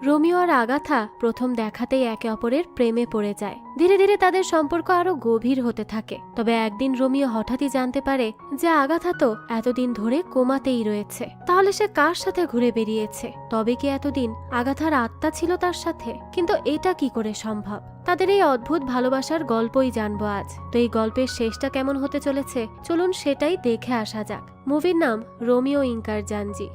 Romeo আর Agatha প্রথম দেখাতেই একে অপরের প্রেমে পড়ে যায়। ধীরে ধীরে তাদের সম্পর্ক আরো গভীর হতে থাকে। তবে একদিন রোমিও হঠাৎই জানতে পারে যে আগাথা তো এতদিন ধরে কোমাতেই রয়েছে। তাহলে সে কার সাথে ঘুরে বেরিয়েছে? তবে কি এতদিন আগাথার আত্মা ছিল তার সাথে? কিন্তু এটা কি করে সম্ভব? তাদের এই অদ্ভুত ভালোবাসার গল্পই জানবো আজ। তো এই গল্পের শেষটা কেমন হতে চলেছে চলুন সেটাই দেখে আসা যাক। মুভির নাম রোমিও ইনকার জাঞ্জি।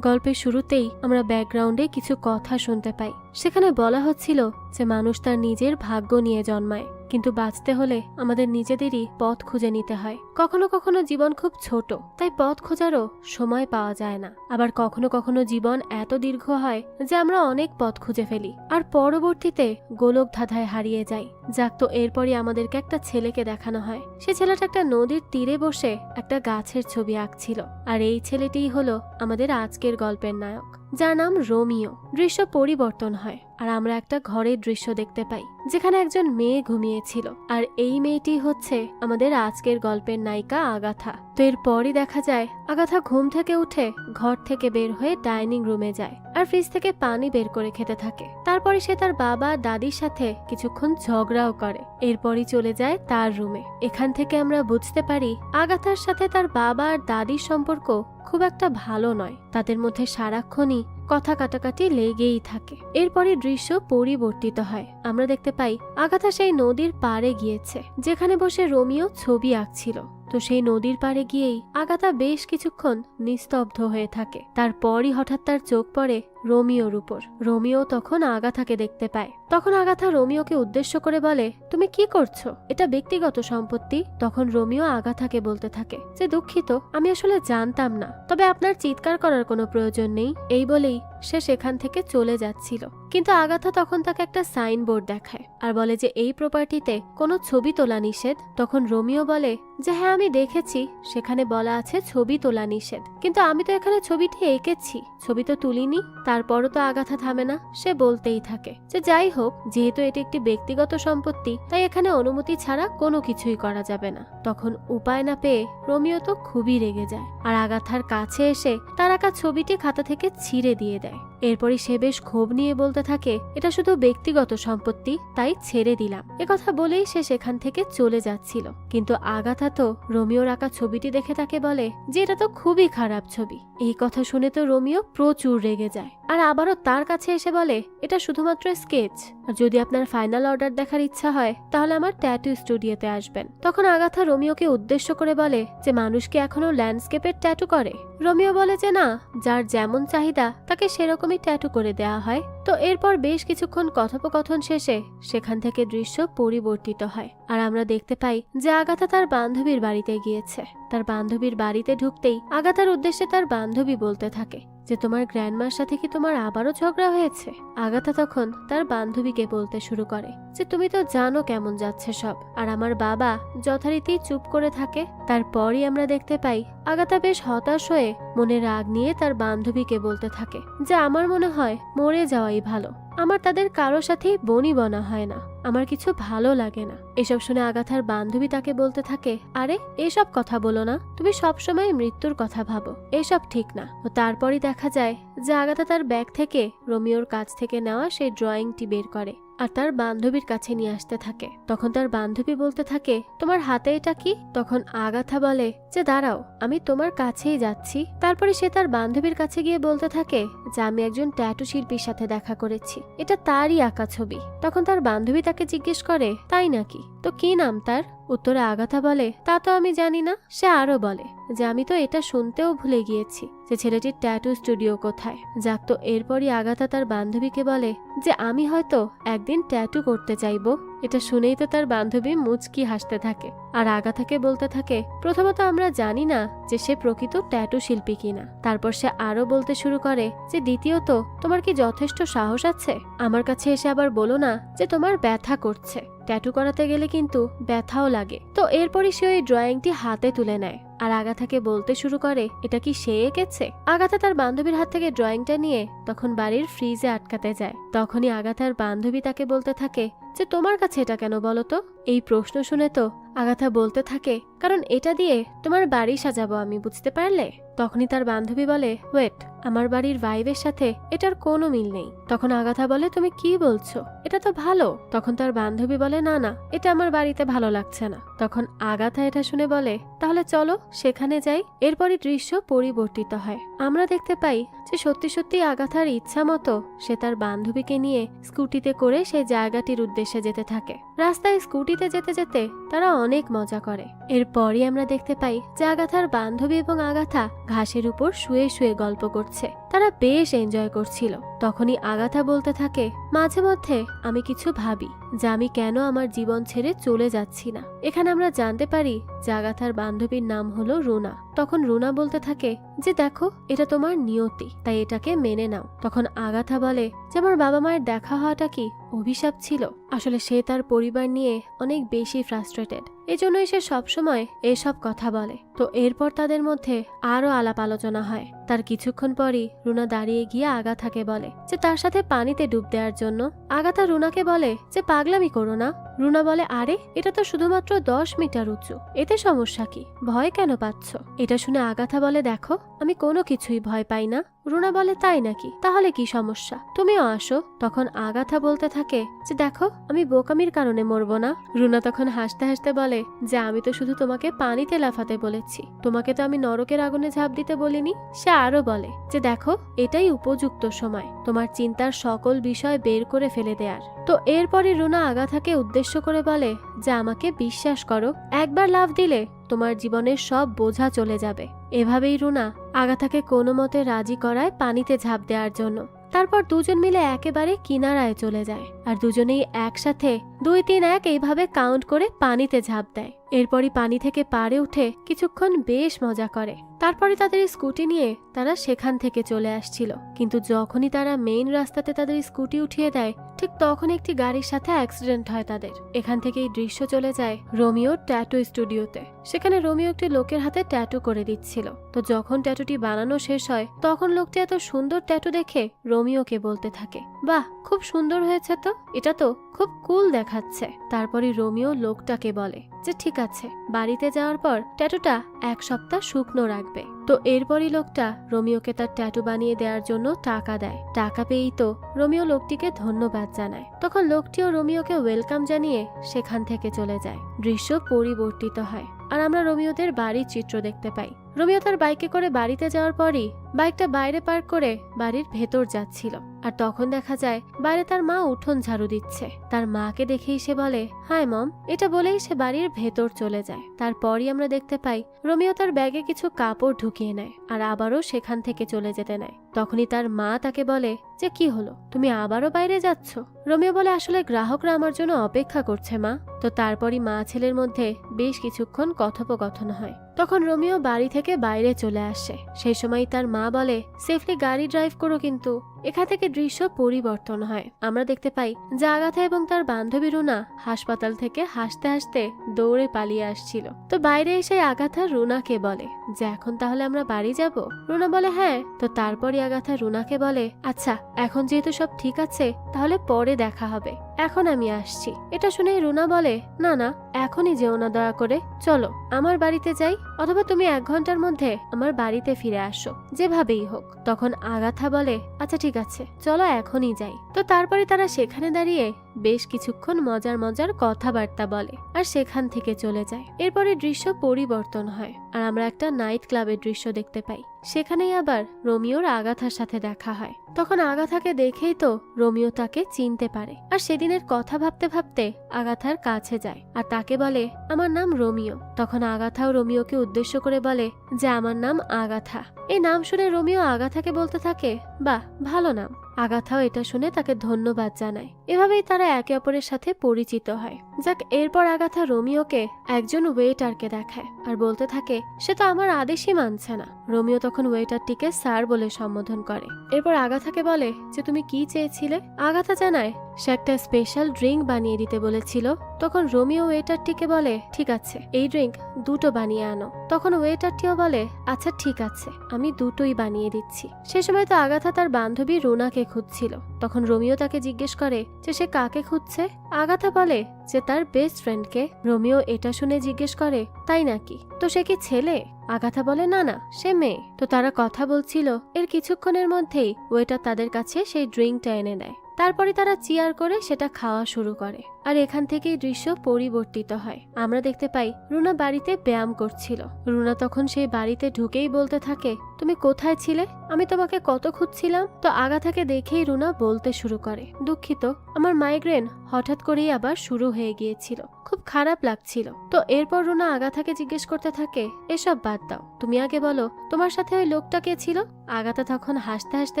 গল্পের শুরুতেই আমরা ব্যাকগ্রাউন্ডে কিছু কথা শুনতে পাই। সেখানে বলা হচ্ছিল যে মানুষ তার নিজের ভাগ্য নিয়ে জন্মায়, কিন্তু বাঁচতে হলে আমাদের নিজেদেরই পথ খুঁজে নিতে হয়। কখনো কখনো জীবন খুব ছোট, তাই পথ খোঁজারও সময় পাওয়া যায় না। আবার কখনো কখনো জীবন এত দীর্ঘ হয় যে আমরা অনেক পথ খুঁজে ফেলি আর পরবর্তীতে গোলক ধাঁধায় হারিয়ে যাই। যাক, তো এরপরই আমাদেরকে একটা ছেলেকে দেখানো হয়। সে ছেলেটা একটা নদীর তীরে বসে একটা গাছের ছবি আঁকছিল। আর এই ছেলেটিই হলো আমাদের আজকের গল্পের নায়ক, যার নাম রোমিও। দৃশ্য পরিবর্তন হয় আর আমরা একটা ঘরের দৃশ্য দেখতে পাই, যেখানে একজন মেয়ে ঘুমিয়েছিল। আর এই মেয়েটি হচ্ছে আমাদের আজকের গল্পের নায়িকা আগাথা। তো এরপরই দেখা যায় আগাথা ঘুম থেকে উঠে ঘর থেকে বের হয়ে ডাইনিং রুমে যায় আর ফ্রিজ থেকে পানি বের করে খেতে থাকে। তারপরে সে তার বাবা দাদির সাথে কিছুক্ষণ ঝগড়াও করে। এরপরই চলে যায় তার রুমে। এখান থেকে আমরা বুঝতে পারি আগাথার সাথে তার বাবা আর দাদির সম্পর্ক খুব একটা ভালো নয়। তাদের মধ্যে সারাক্ষণই কথা কাটাকাটি লেগেই থাকে। এরপরে দৃশ্য পরিবর্তিত হয়। আমরা দেখতে পাই আগাথা সেই নদীর পাড়ে গিয়েছে, যেখানে বসে রোমিও ছবি আঁকছিল। তো সেই নদীর পাড়ে গিয়েই আগাথা বেশ কিছুক্ষণ নিস্তব্ধ হয়ে থাকে। তারপরই হঠাৎ তার চোখ পড়ে রোমিওর উপর। রোমিও তখন আগাথাকে দেখতে পায়। তখন আগাথা রোমিওকে উদ্দেশ্য করে বলে, তুমি কি করছো? এটা ব্যক্তিগত সম্পত্তি। তখন রোমিও আগাথাকে বলতে থাকে যে দুঃখিত, আমি আসলে জানতাম না, তবে আপনার চিৎকার করার কোনো প্রয়োজন নেই। এই বলেই সে সেখান থেকে চলে যাচ্ছিল। কিন্তু আগাথা তখন তাকে একটা সাইনবোর্ড দেখায় আর বলে যে এই প্রপার্টিতে কোনো ছবি তোলা নিষেধ। তখন রোমিও বলে যে হ্যাঁ, আমি দেখেছি, সেখানে বলা আছে ছবি তোলা নিষেধ, কিন্তু আমি তো এখানে ছবিটি এঁকেছি, ছবি তো তুলিনি। তারপরও তো আগাথা থামে না, সে বলতেই থাকে যে যাই হোক, যেহেতু এটি একটি ব্যক্তিগত সম্পত্তি, তাই এখানে অনুমতি ছাড়া কোনো কিছুই করা যাবে না। তখন উপায় না পেয়ে রোমিও তো খুবই রেগে যায় আর আগাথার কাছে এসে তার আঁকা ছবিটি খাতা থেকে ছিঁড়ে দিয়ে দেয়। এরপরই সে বেশ ক্ষোভ নিয়ে বলতে থাকে, এটা শুধু ব্যক্তিগত সম্পত্তি, তাই ছেড়ে দিলাম। একথা বলেই সে সেখান থেকে চলে যাচ্ছিল। কিন্তু আগাথা তো রোমিওর আঁকা ছবিটি দেখে তাকে বলে যে এটা তো খুবই খারাপ ছবি। এই কথা শুনে তো রোমিও প্রচুর রেগে যায় আর আবারও তার কাছে এসে বলে এটা শুধুমাত্র স্কেচ, আর যদি আপনার ফাইনাল অর্ডার দেখার ইচ্ছা হয় তাহলে আমার ট্যাটু স্টুডিওতে আসবেন। তখন আগাথা রোমিওকে উদ্দেশ্য করে বলে যে মানুষ কি এখনো ল্যান্ডস্কেপের ট্যাটু করে? রোমিও বলে যে না, যার যেমন চাহিদা তাকে সেরকমই ট্যাটু করে দেয়া হয়। তো এরপর বেশ কিছুক্ষণ কথোপকথন শেষে সেখান থেকে দৃশ্য পরিবর্তিত হয় আর আমরা দেখতে পাই যে আগাথা তার বান্ধবীর বাড়িতে গিয়েছে। তার বান্ধবীর বাড়িতে ঢুকতেই আগাথার উদ্দেশ্যে তার বান্ধবী বলতে থাকে যে তোমার গ্র্যান্ডমার সাথে কি তোমার আবারও ঝগড়া হয়েছে? আগাথা তখন তার বান্ধবীকে বলতে শুরু করে যে তুমি তো জানো কেমন যাচ্ছে সব, আর আমার বাবা যথারীতি চুপ করে থাকে। তারপরই আমরা দেখতে পাই আগাথা বেশ হতাশ হয়ে মনে রাগ নিয়ে তার বান্ধবীকে বলতে থাকে যে আমার মনে হয় মরে যাওয়াই ভালো, আমার তাদের কারো সাথেই বনি বনা হয় না, আমার কিছু ভালো লাগে না। এসব শুনে আগাথার বান্ধবী তাকে বলতে থাকে আরে এসব কথা বলো না, তুমি সবসময় মৃত্যুর কথা ভাবো, এসব ঠিক না। তো তারপরই দেখা যায় যে আগাথা তার ব্যাগ থেকে রোমিওর কাছ থেকে নেওয়া সেই ড্রয়িংটি বের করে আর তার বান্ধবীর কাছে নিয়ে আসতে থাকে। তখন তার বান্ধবী বলতে থাকে তোমার হাতে এটা কি? তখন আগাথা বলে যে দাঁড়াও, আমি তোমার কাছেই যাচ্ছি। তারপরে সে তার বান্ধবীর কাছে গিয়ে বলতে থাকে যে আমি একজন ট্যাটু শিল্পীর সাথে দেখা করেছি, এটা তারই আঁকা ছবি। তখন তার বান্ধবী তাকে জিজ্ঞেস করে তাই নাকি, তো কি নাম তার? উত্তরে আগাথা বলে তা তো আমি জানি না। সে আরো বলে যে আমি তো এটা শুনতেও ভুলে গিয়েছি যে ছেলেটির ট্যাটু স্টুডিও কোথায়। যাক, তো এরপরই আগাথা তার বান্ধবীকে বলে যে আমি হয়তো একদিন ট্যাটু করতে চাইবো। এটা শুনেই তো তার বান্ধবী মুচকি হাসতে থাকে আর আগাথাকে বলতে থাকে প্রথমত আমরা জানি না যে সে প্রকৃত ট্যাটু শিল্পী কিনা। তারপর সে আরো বলতে শুরু করে যে দ্বিতীয়ত তোমার কি যথেষ্ট সাহস আছে আমার কাছে এসে আবার বলো না যে তোমার ব্যথা করছে? ট্যাটু করাতে গেলে কিন্তু ব্যথাও লাগে। তো এরপরই সে ওই ড্রয়িংটি হাতে তুলে নেয় আর আগাথাকে বলতে শুরু করে এটা কি সে এঁকেছে? আগাথা তার বান্ধবীর হাত থেকে ড্রয়িংটা নিয়ে তখন বাড়ির ফ্রিজে আটকাতে যায়। তখনই আগাথার বান্ধবী তাকে বলতে থাকে যে তোমার কাছে এটা কেন বলো তো? এই প্রশ্ন শুনে তো আগাথা বলতে থাকে, কারণ এটা দিয়ে তোমার বাড়ি সাজাবো আমি, বুঝতে পারলে? তখনই তার বান্ধবী বলে, ওয়েট, আমার বাড়ির ভাইবের সাথে এটার কোনো মিল নেই। তখন আগাথা বলে, তুমি কি বলছো? এটা তো ভালো। তখন তার বান্ধবী বলে, না না, এটা আমার বাড়িতে ভালো লাগছে না। তখন আগাথা এটা শুনে বলে, তাহলে চলো সেখানে যাই। এরপরই দৃশ্য পরিবর্তিত হয়। আমরা দেখতে পাই যে সত্যি সত্যি আগাথার ইচ্ছা মতো সে তার বান্ধবীকে নিয়ে স্কুটিতে করে সেই জায়গাটির উদ্দেশ্যে যেতে থাকে। রাস্তায় স্কুটিতে যেতে যেতে তারা অনেক মজা করে। এরপরই আমরা দেখতে পাই যে আগাথার বান্ধবী এবং আগাথা ঘাসের উপর শুয়ে শুয়ে গল্প করছে। তারা বেশ এনজয় করছিল। তখনই আগাথা বলতে থাকে, মাঝে মধ্যে আমি কিছু ভাবি যে আমি কেন আমার জীবন ছেড়ে চলে যাচ্ছি না। এখানে আমরা জানতে পারি যে আগাথার বান্ধবীর নাম হলো রুনা। তখন রুনা বলতে থাকে যে দেখো, এটা তোমার নিয়তি, তাই এটাকে মেনে নাও। তখন আগাথা বলে যে আমার বাবা মায়ের দেখা হওয়াটা কি অভিশাপ ছিল? আসলে সে তার পরিবার নিয়ে অনেক বেশি ফ্রাস্ট্রেটেড, এজন্যই সে সবসময় এসব কথা বলে। তো এরপর তাদের মধ্যে আরো আলাপ আলোচনা হয়। তার কিছুক্ষণ পরই রুনা দাঁড়িয়ে গিয়ে আগাথাকে বলে যে তার সাথে পানিতে ডুব দেওয়ার জন্য। আগাথা রুনাকে বলে যে পাগলামি করো না। রুনা বলে, আরে এটা তো শুধুমাত্র 10 মিটার উঁচু, এতে সমস্যা কি? ভয় কেন পাচ্ছ? এটা শুনে আগাথা বলে, দেখো, আমি কোনো কিছুই ভয় পাই না। রুনা বলে, তাই নাকি? তাহলে কি সমস্যা? তুমিও আসো। তখন আগাথা বলতে থাকে যে দেখো, আমি বোকামির কারণে মরবো না। রুনা তখন হাসতে হাসতে বলে যে আমি তো শুধু তোমাকে পানিতে লাফাতে বলেছি, তোমাকে তো আমি নরকের আগুনে ঝাঁপ দিতে বলিনি। সে আরো বলে যে দেখো, এটাই উপযুক্ত সময় তোমার চিন্তার সকল বিষয় বের করে ফেলে দেয়ার। তো এরপরে রুনা আগাথাকে উদ্দেশ্য করে বলে যে আমাকে বিশ্বাস করো, একবার লাফ দিলে তোমার জীবনের সব বোঝা চলে যাবে। এভাবেই রুনা আগাথাকে কোনো মতে রাজি করায় পানিতে ঝাঁপ দেওয়ার জন্য। তারপর দুজন মিলে একেবারে কিনারায় চলে যায় আর দুজনেই একসাথে 2, 3, 1 এইভাবে কাউন্ট করে পানিতে ঝাঁপ দেয়। এরপরই পানি থেকে পাড়ে উঠে কিছুক্ষণ বেশ মজা করে। তারপরে তাদের স্কুটি নিয়ে তারা সেখান থেকে চলে আসছিল। কিন্তু যখনই তারা মেইন রাস্তাতে তাদের স্কুটি উঠিয়ে দেয়, ঠিক তখন একটি গাড়ির সাথে অ্যাক্সিডেন্ট হয় তাদের। এখান থেকে এই দৃশ্য চলে যায় রোমিওর ট্যাটু স্টুডিওতে। সেখানে রোমিও একটি লোকের হাতে ট্যাটু করে দিচ্ছিল। তো যখন ট্যাটুটি বানানো শেষ হয়, তখন লোকটি এত সুন্দর ট্যাটু দেখে রোমিওকে বলতে থাকে, বাহ, খুব সুন্দর হয়েছে তো, এটা তো খুব কুল দেখাচ্ছে। তারপরে রোমিও লোকটাকে বলে যে ঠিক আছে, বাড়িতে যাওয়ার পর ট্যাটুটা 1 সপ্তাহ শুকনো রাখবে। তো এরপরই লোকটা রোমিওকে তার ট্যাটু বানিয়ে দেওয়ার জন্য টাকা দেয়। টাকা পেয়েই তো রোমিও লোকটিকে ধন্যবাদ জানায়। তখন লোকটিও রোমিওকে ওয়েলকাম জানিয়ে সেখান থেকে চলে যায়। দৃশ্য পরিবর্তিত হয় আর আমরা রোমিওদের বাড়ির চিত্র দেখতে পাই। রোমিও তার বাইকে করে বাড়িতে যাওয়ার পরই বাইকটা বাইরে পার্ক করে বাড়ির ভেতর যাচ্ছিল। আর তখন দেখা যায় বাইরে তার মা উঠোন ঝাড়ু দিচ্ছে। তার মাকে দেখেই সে বলে, হাই মম, এটা বলেই সে বাড়ির ভেতর চলে যায়। তারপরই আমরা দেখতে পাই রোমিও তার ব্যাগে কিছু কাপড় ঢুকিয়ে নেয় আর আবারও সেখান থেকে চলে যেতে নেয়। তখনই তার মা তাকে বলে যে কি হলো, তুমি আবারও বাইরে যাচ্ছ? রোমিও বলে, আসলে গ্রাহকরা আমার জন্য অপেক্ষা করছে মা। তো তারপরই মা ছেলের মধ্যে বেশ কিছুক্ষণ কথোপকথন হয়। তখন রোমিও বাড়ি থেকে বাইরে চলে আসে। সেই সময় তার মা বলে, সেফলি গাড়ি ড্রাইভ করো কিন্তু। এখান থেকে দৃশ্য পরিবর্তন হয়। আমরা দেখতে পাই যে আগাথা এবং তার বান্ধবী রুনা হাসপাতাল থেকে হাসতে হাসতে দৌড়ে পালিয়ে আসছিল। তো বাইরে এসে আগাথা রুনাকে বলে যে এখন তাহলে আমরা বাড়ি যাব? রুনা বলে হ্যাঁ। তো তারপরই আগাথা রুনাকে বলে, আচ্ছা, এখন যেহেতু সব ঠিক আছে, তাহলে পরে দেখা হবে, এখন আমি আসছি। এটা শুনে রুনা বলে, না না, এখনই যেও না, দয়া করে চলো আমার বাড়িতে যাই, অথবা তুমি 1 ঘন্টার মধ্যে আমার বাড়িতে ফিরে আসো, যেভাবেই হোক। তখন আগাথা বলে, আচ্ছা ঠিক আছে, চলো এখনই যাই। তো তারপরে তারা সেখানে দাঁড়িয়ে বেশ কিছুক্ষণ মজার মজার কথাবার্তা বলে আর সেখান থেকে চলে যায়। এরপরে দৃশ্য পরিবর্তন হয় আর আমরা একটা নাইট ক্লাবের দৃশ্য দেখতে পাই। সেখানেই আবার রোমিওর আগাথার সাথে দেখা হয়। তখন আগাথাকে দেখেই তো রোমিও তাকে চিনতে পারে আর সেদিনের কথা ভাবতে ভাবতে আগাথার কাছে যায় আর তাকে বলে, আমার নাম রোমিও। তখন আগাথাও রোমিওকে উদ্দেশ্য করে বলে যে আমার নাম আগাথা। এই নাম শুনে রোমিও আগাথাকে বলতে থাকে, বাহ, ভালো নাম। আগাথাও এটা শুনে তাকে ধন্যবাদ জানায়। এভাবেই তারা একে অপরের সাথে পরিচিত হয়। যাক, এরপর আগাথা রোমিওকে একজন ওয়েটারকে দেখায় আর বলতে থাকে সে তো আমার আদেশই মানছে না। রোমিও তখন ওয়েটারটিকে স্যার বলে সম্বোধন করে। এরপর আগাথাকে বলে যে তুমি কি চেয়েছিলে? আগাথা জানায় সে একটা স্পেশাল ড্রিঙ্ক বানিয়ে দিতে বলেছিল। তখন রোমিও ওয়েটারটিকে বলে, ঠিক আছে, এই ড্রিঙ্ক 2টো বানিয়ে আনো। তখন ওয়েটারটিও বলে, আচ্ছা ঠিক আছে, আমি 2টোই বানিয়ে দিচ্ছি। সে সময় তো আগাথা তার বান্ধবী রুনাকে খুঁজছিল। তখন রোমিও তাকে জিজ্ঞেস করে যে সে কাকে খুঁজছে। আগাথা বলে যে তার বেস্ট ফ্রেন্ডকে। রোমিও এটা শুনে জিজ্ঞেস করে, তাই নাকি? তো সে কি ছেলে? আগাথা বলে, না না, সে মেয়ে। তো তারা কথা বলছিল, এর কিছুক্ষণের মধ্যেই ওয়েটার তাদের কাছে সেই ড্রিঙ্কটা এনে দেয়। তারপরে তারা চিয়ার করে সেটা খাওয়া শুরু করে। আর এখান থেকেই দৃশ্য পরিবর্তিত হয়। আমরা দেখতে পাই রুনা বাড়িতে ব্যায়াম করছিল। রুনা তখন সেই বাড়িতে ঢুকেই বলতে থাকে, তুমি কোথায় ছিলে? আমি তোমাকে কত খুঁজছিলাম। তো আগাথাকে দেখেই রুনা বলতে শুরু করে, দুঃখিত, আমার মাইগ্রেন হঠাৎ করেই আবার শুরু হয়ে গিয়েছিল, খুব খারাপ লাগছিল। তো এরপর রুনা আগাথাকে জিজ্ঞেস করতে থাকে, এসব বাদ দাও, তুমি আগে বলো তোমার সাথে ওই লোকটা কে ছিল? আগাথা তখন হাসতে হাসতে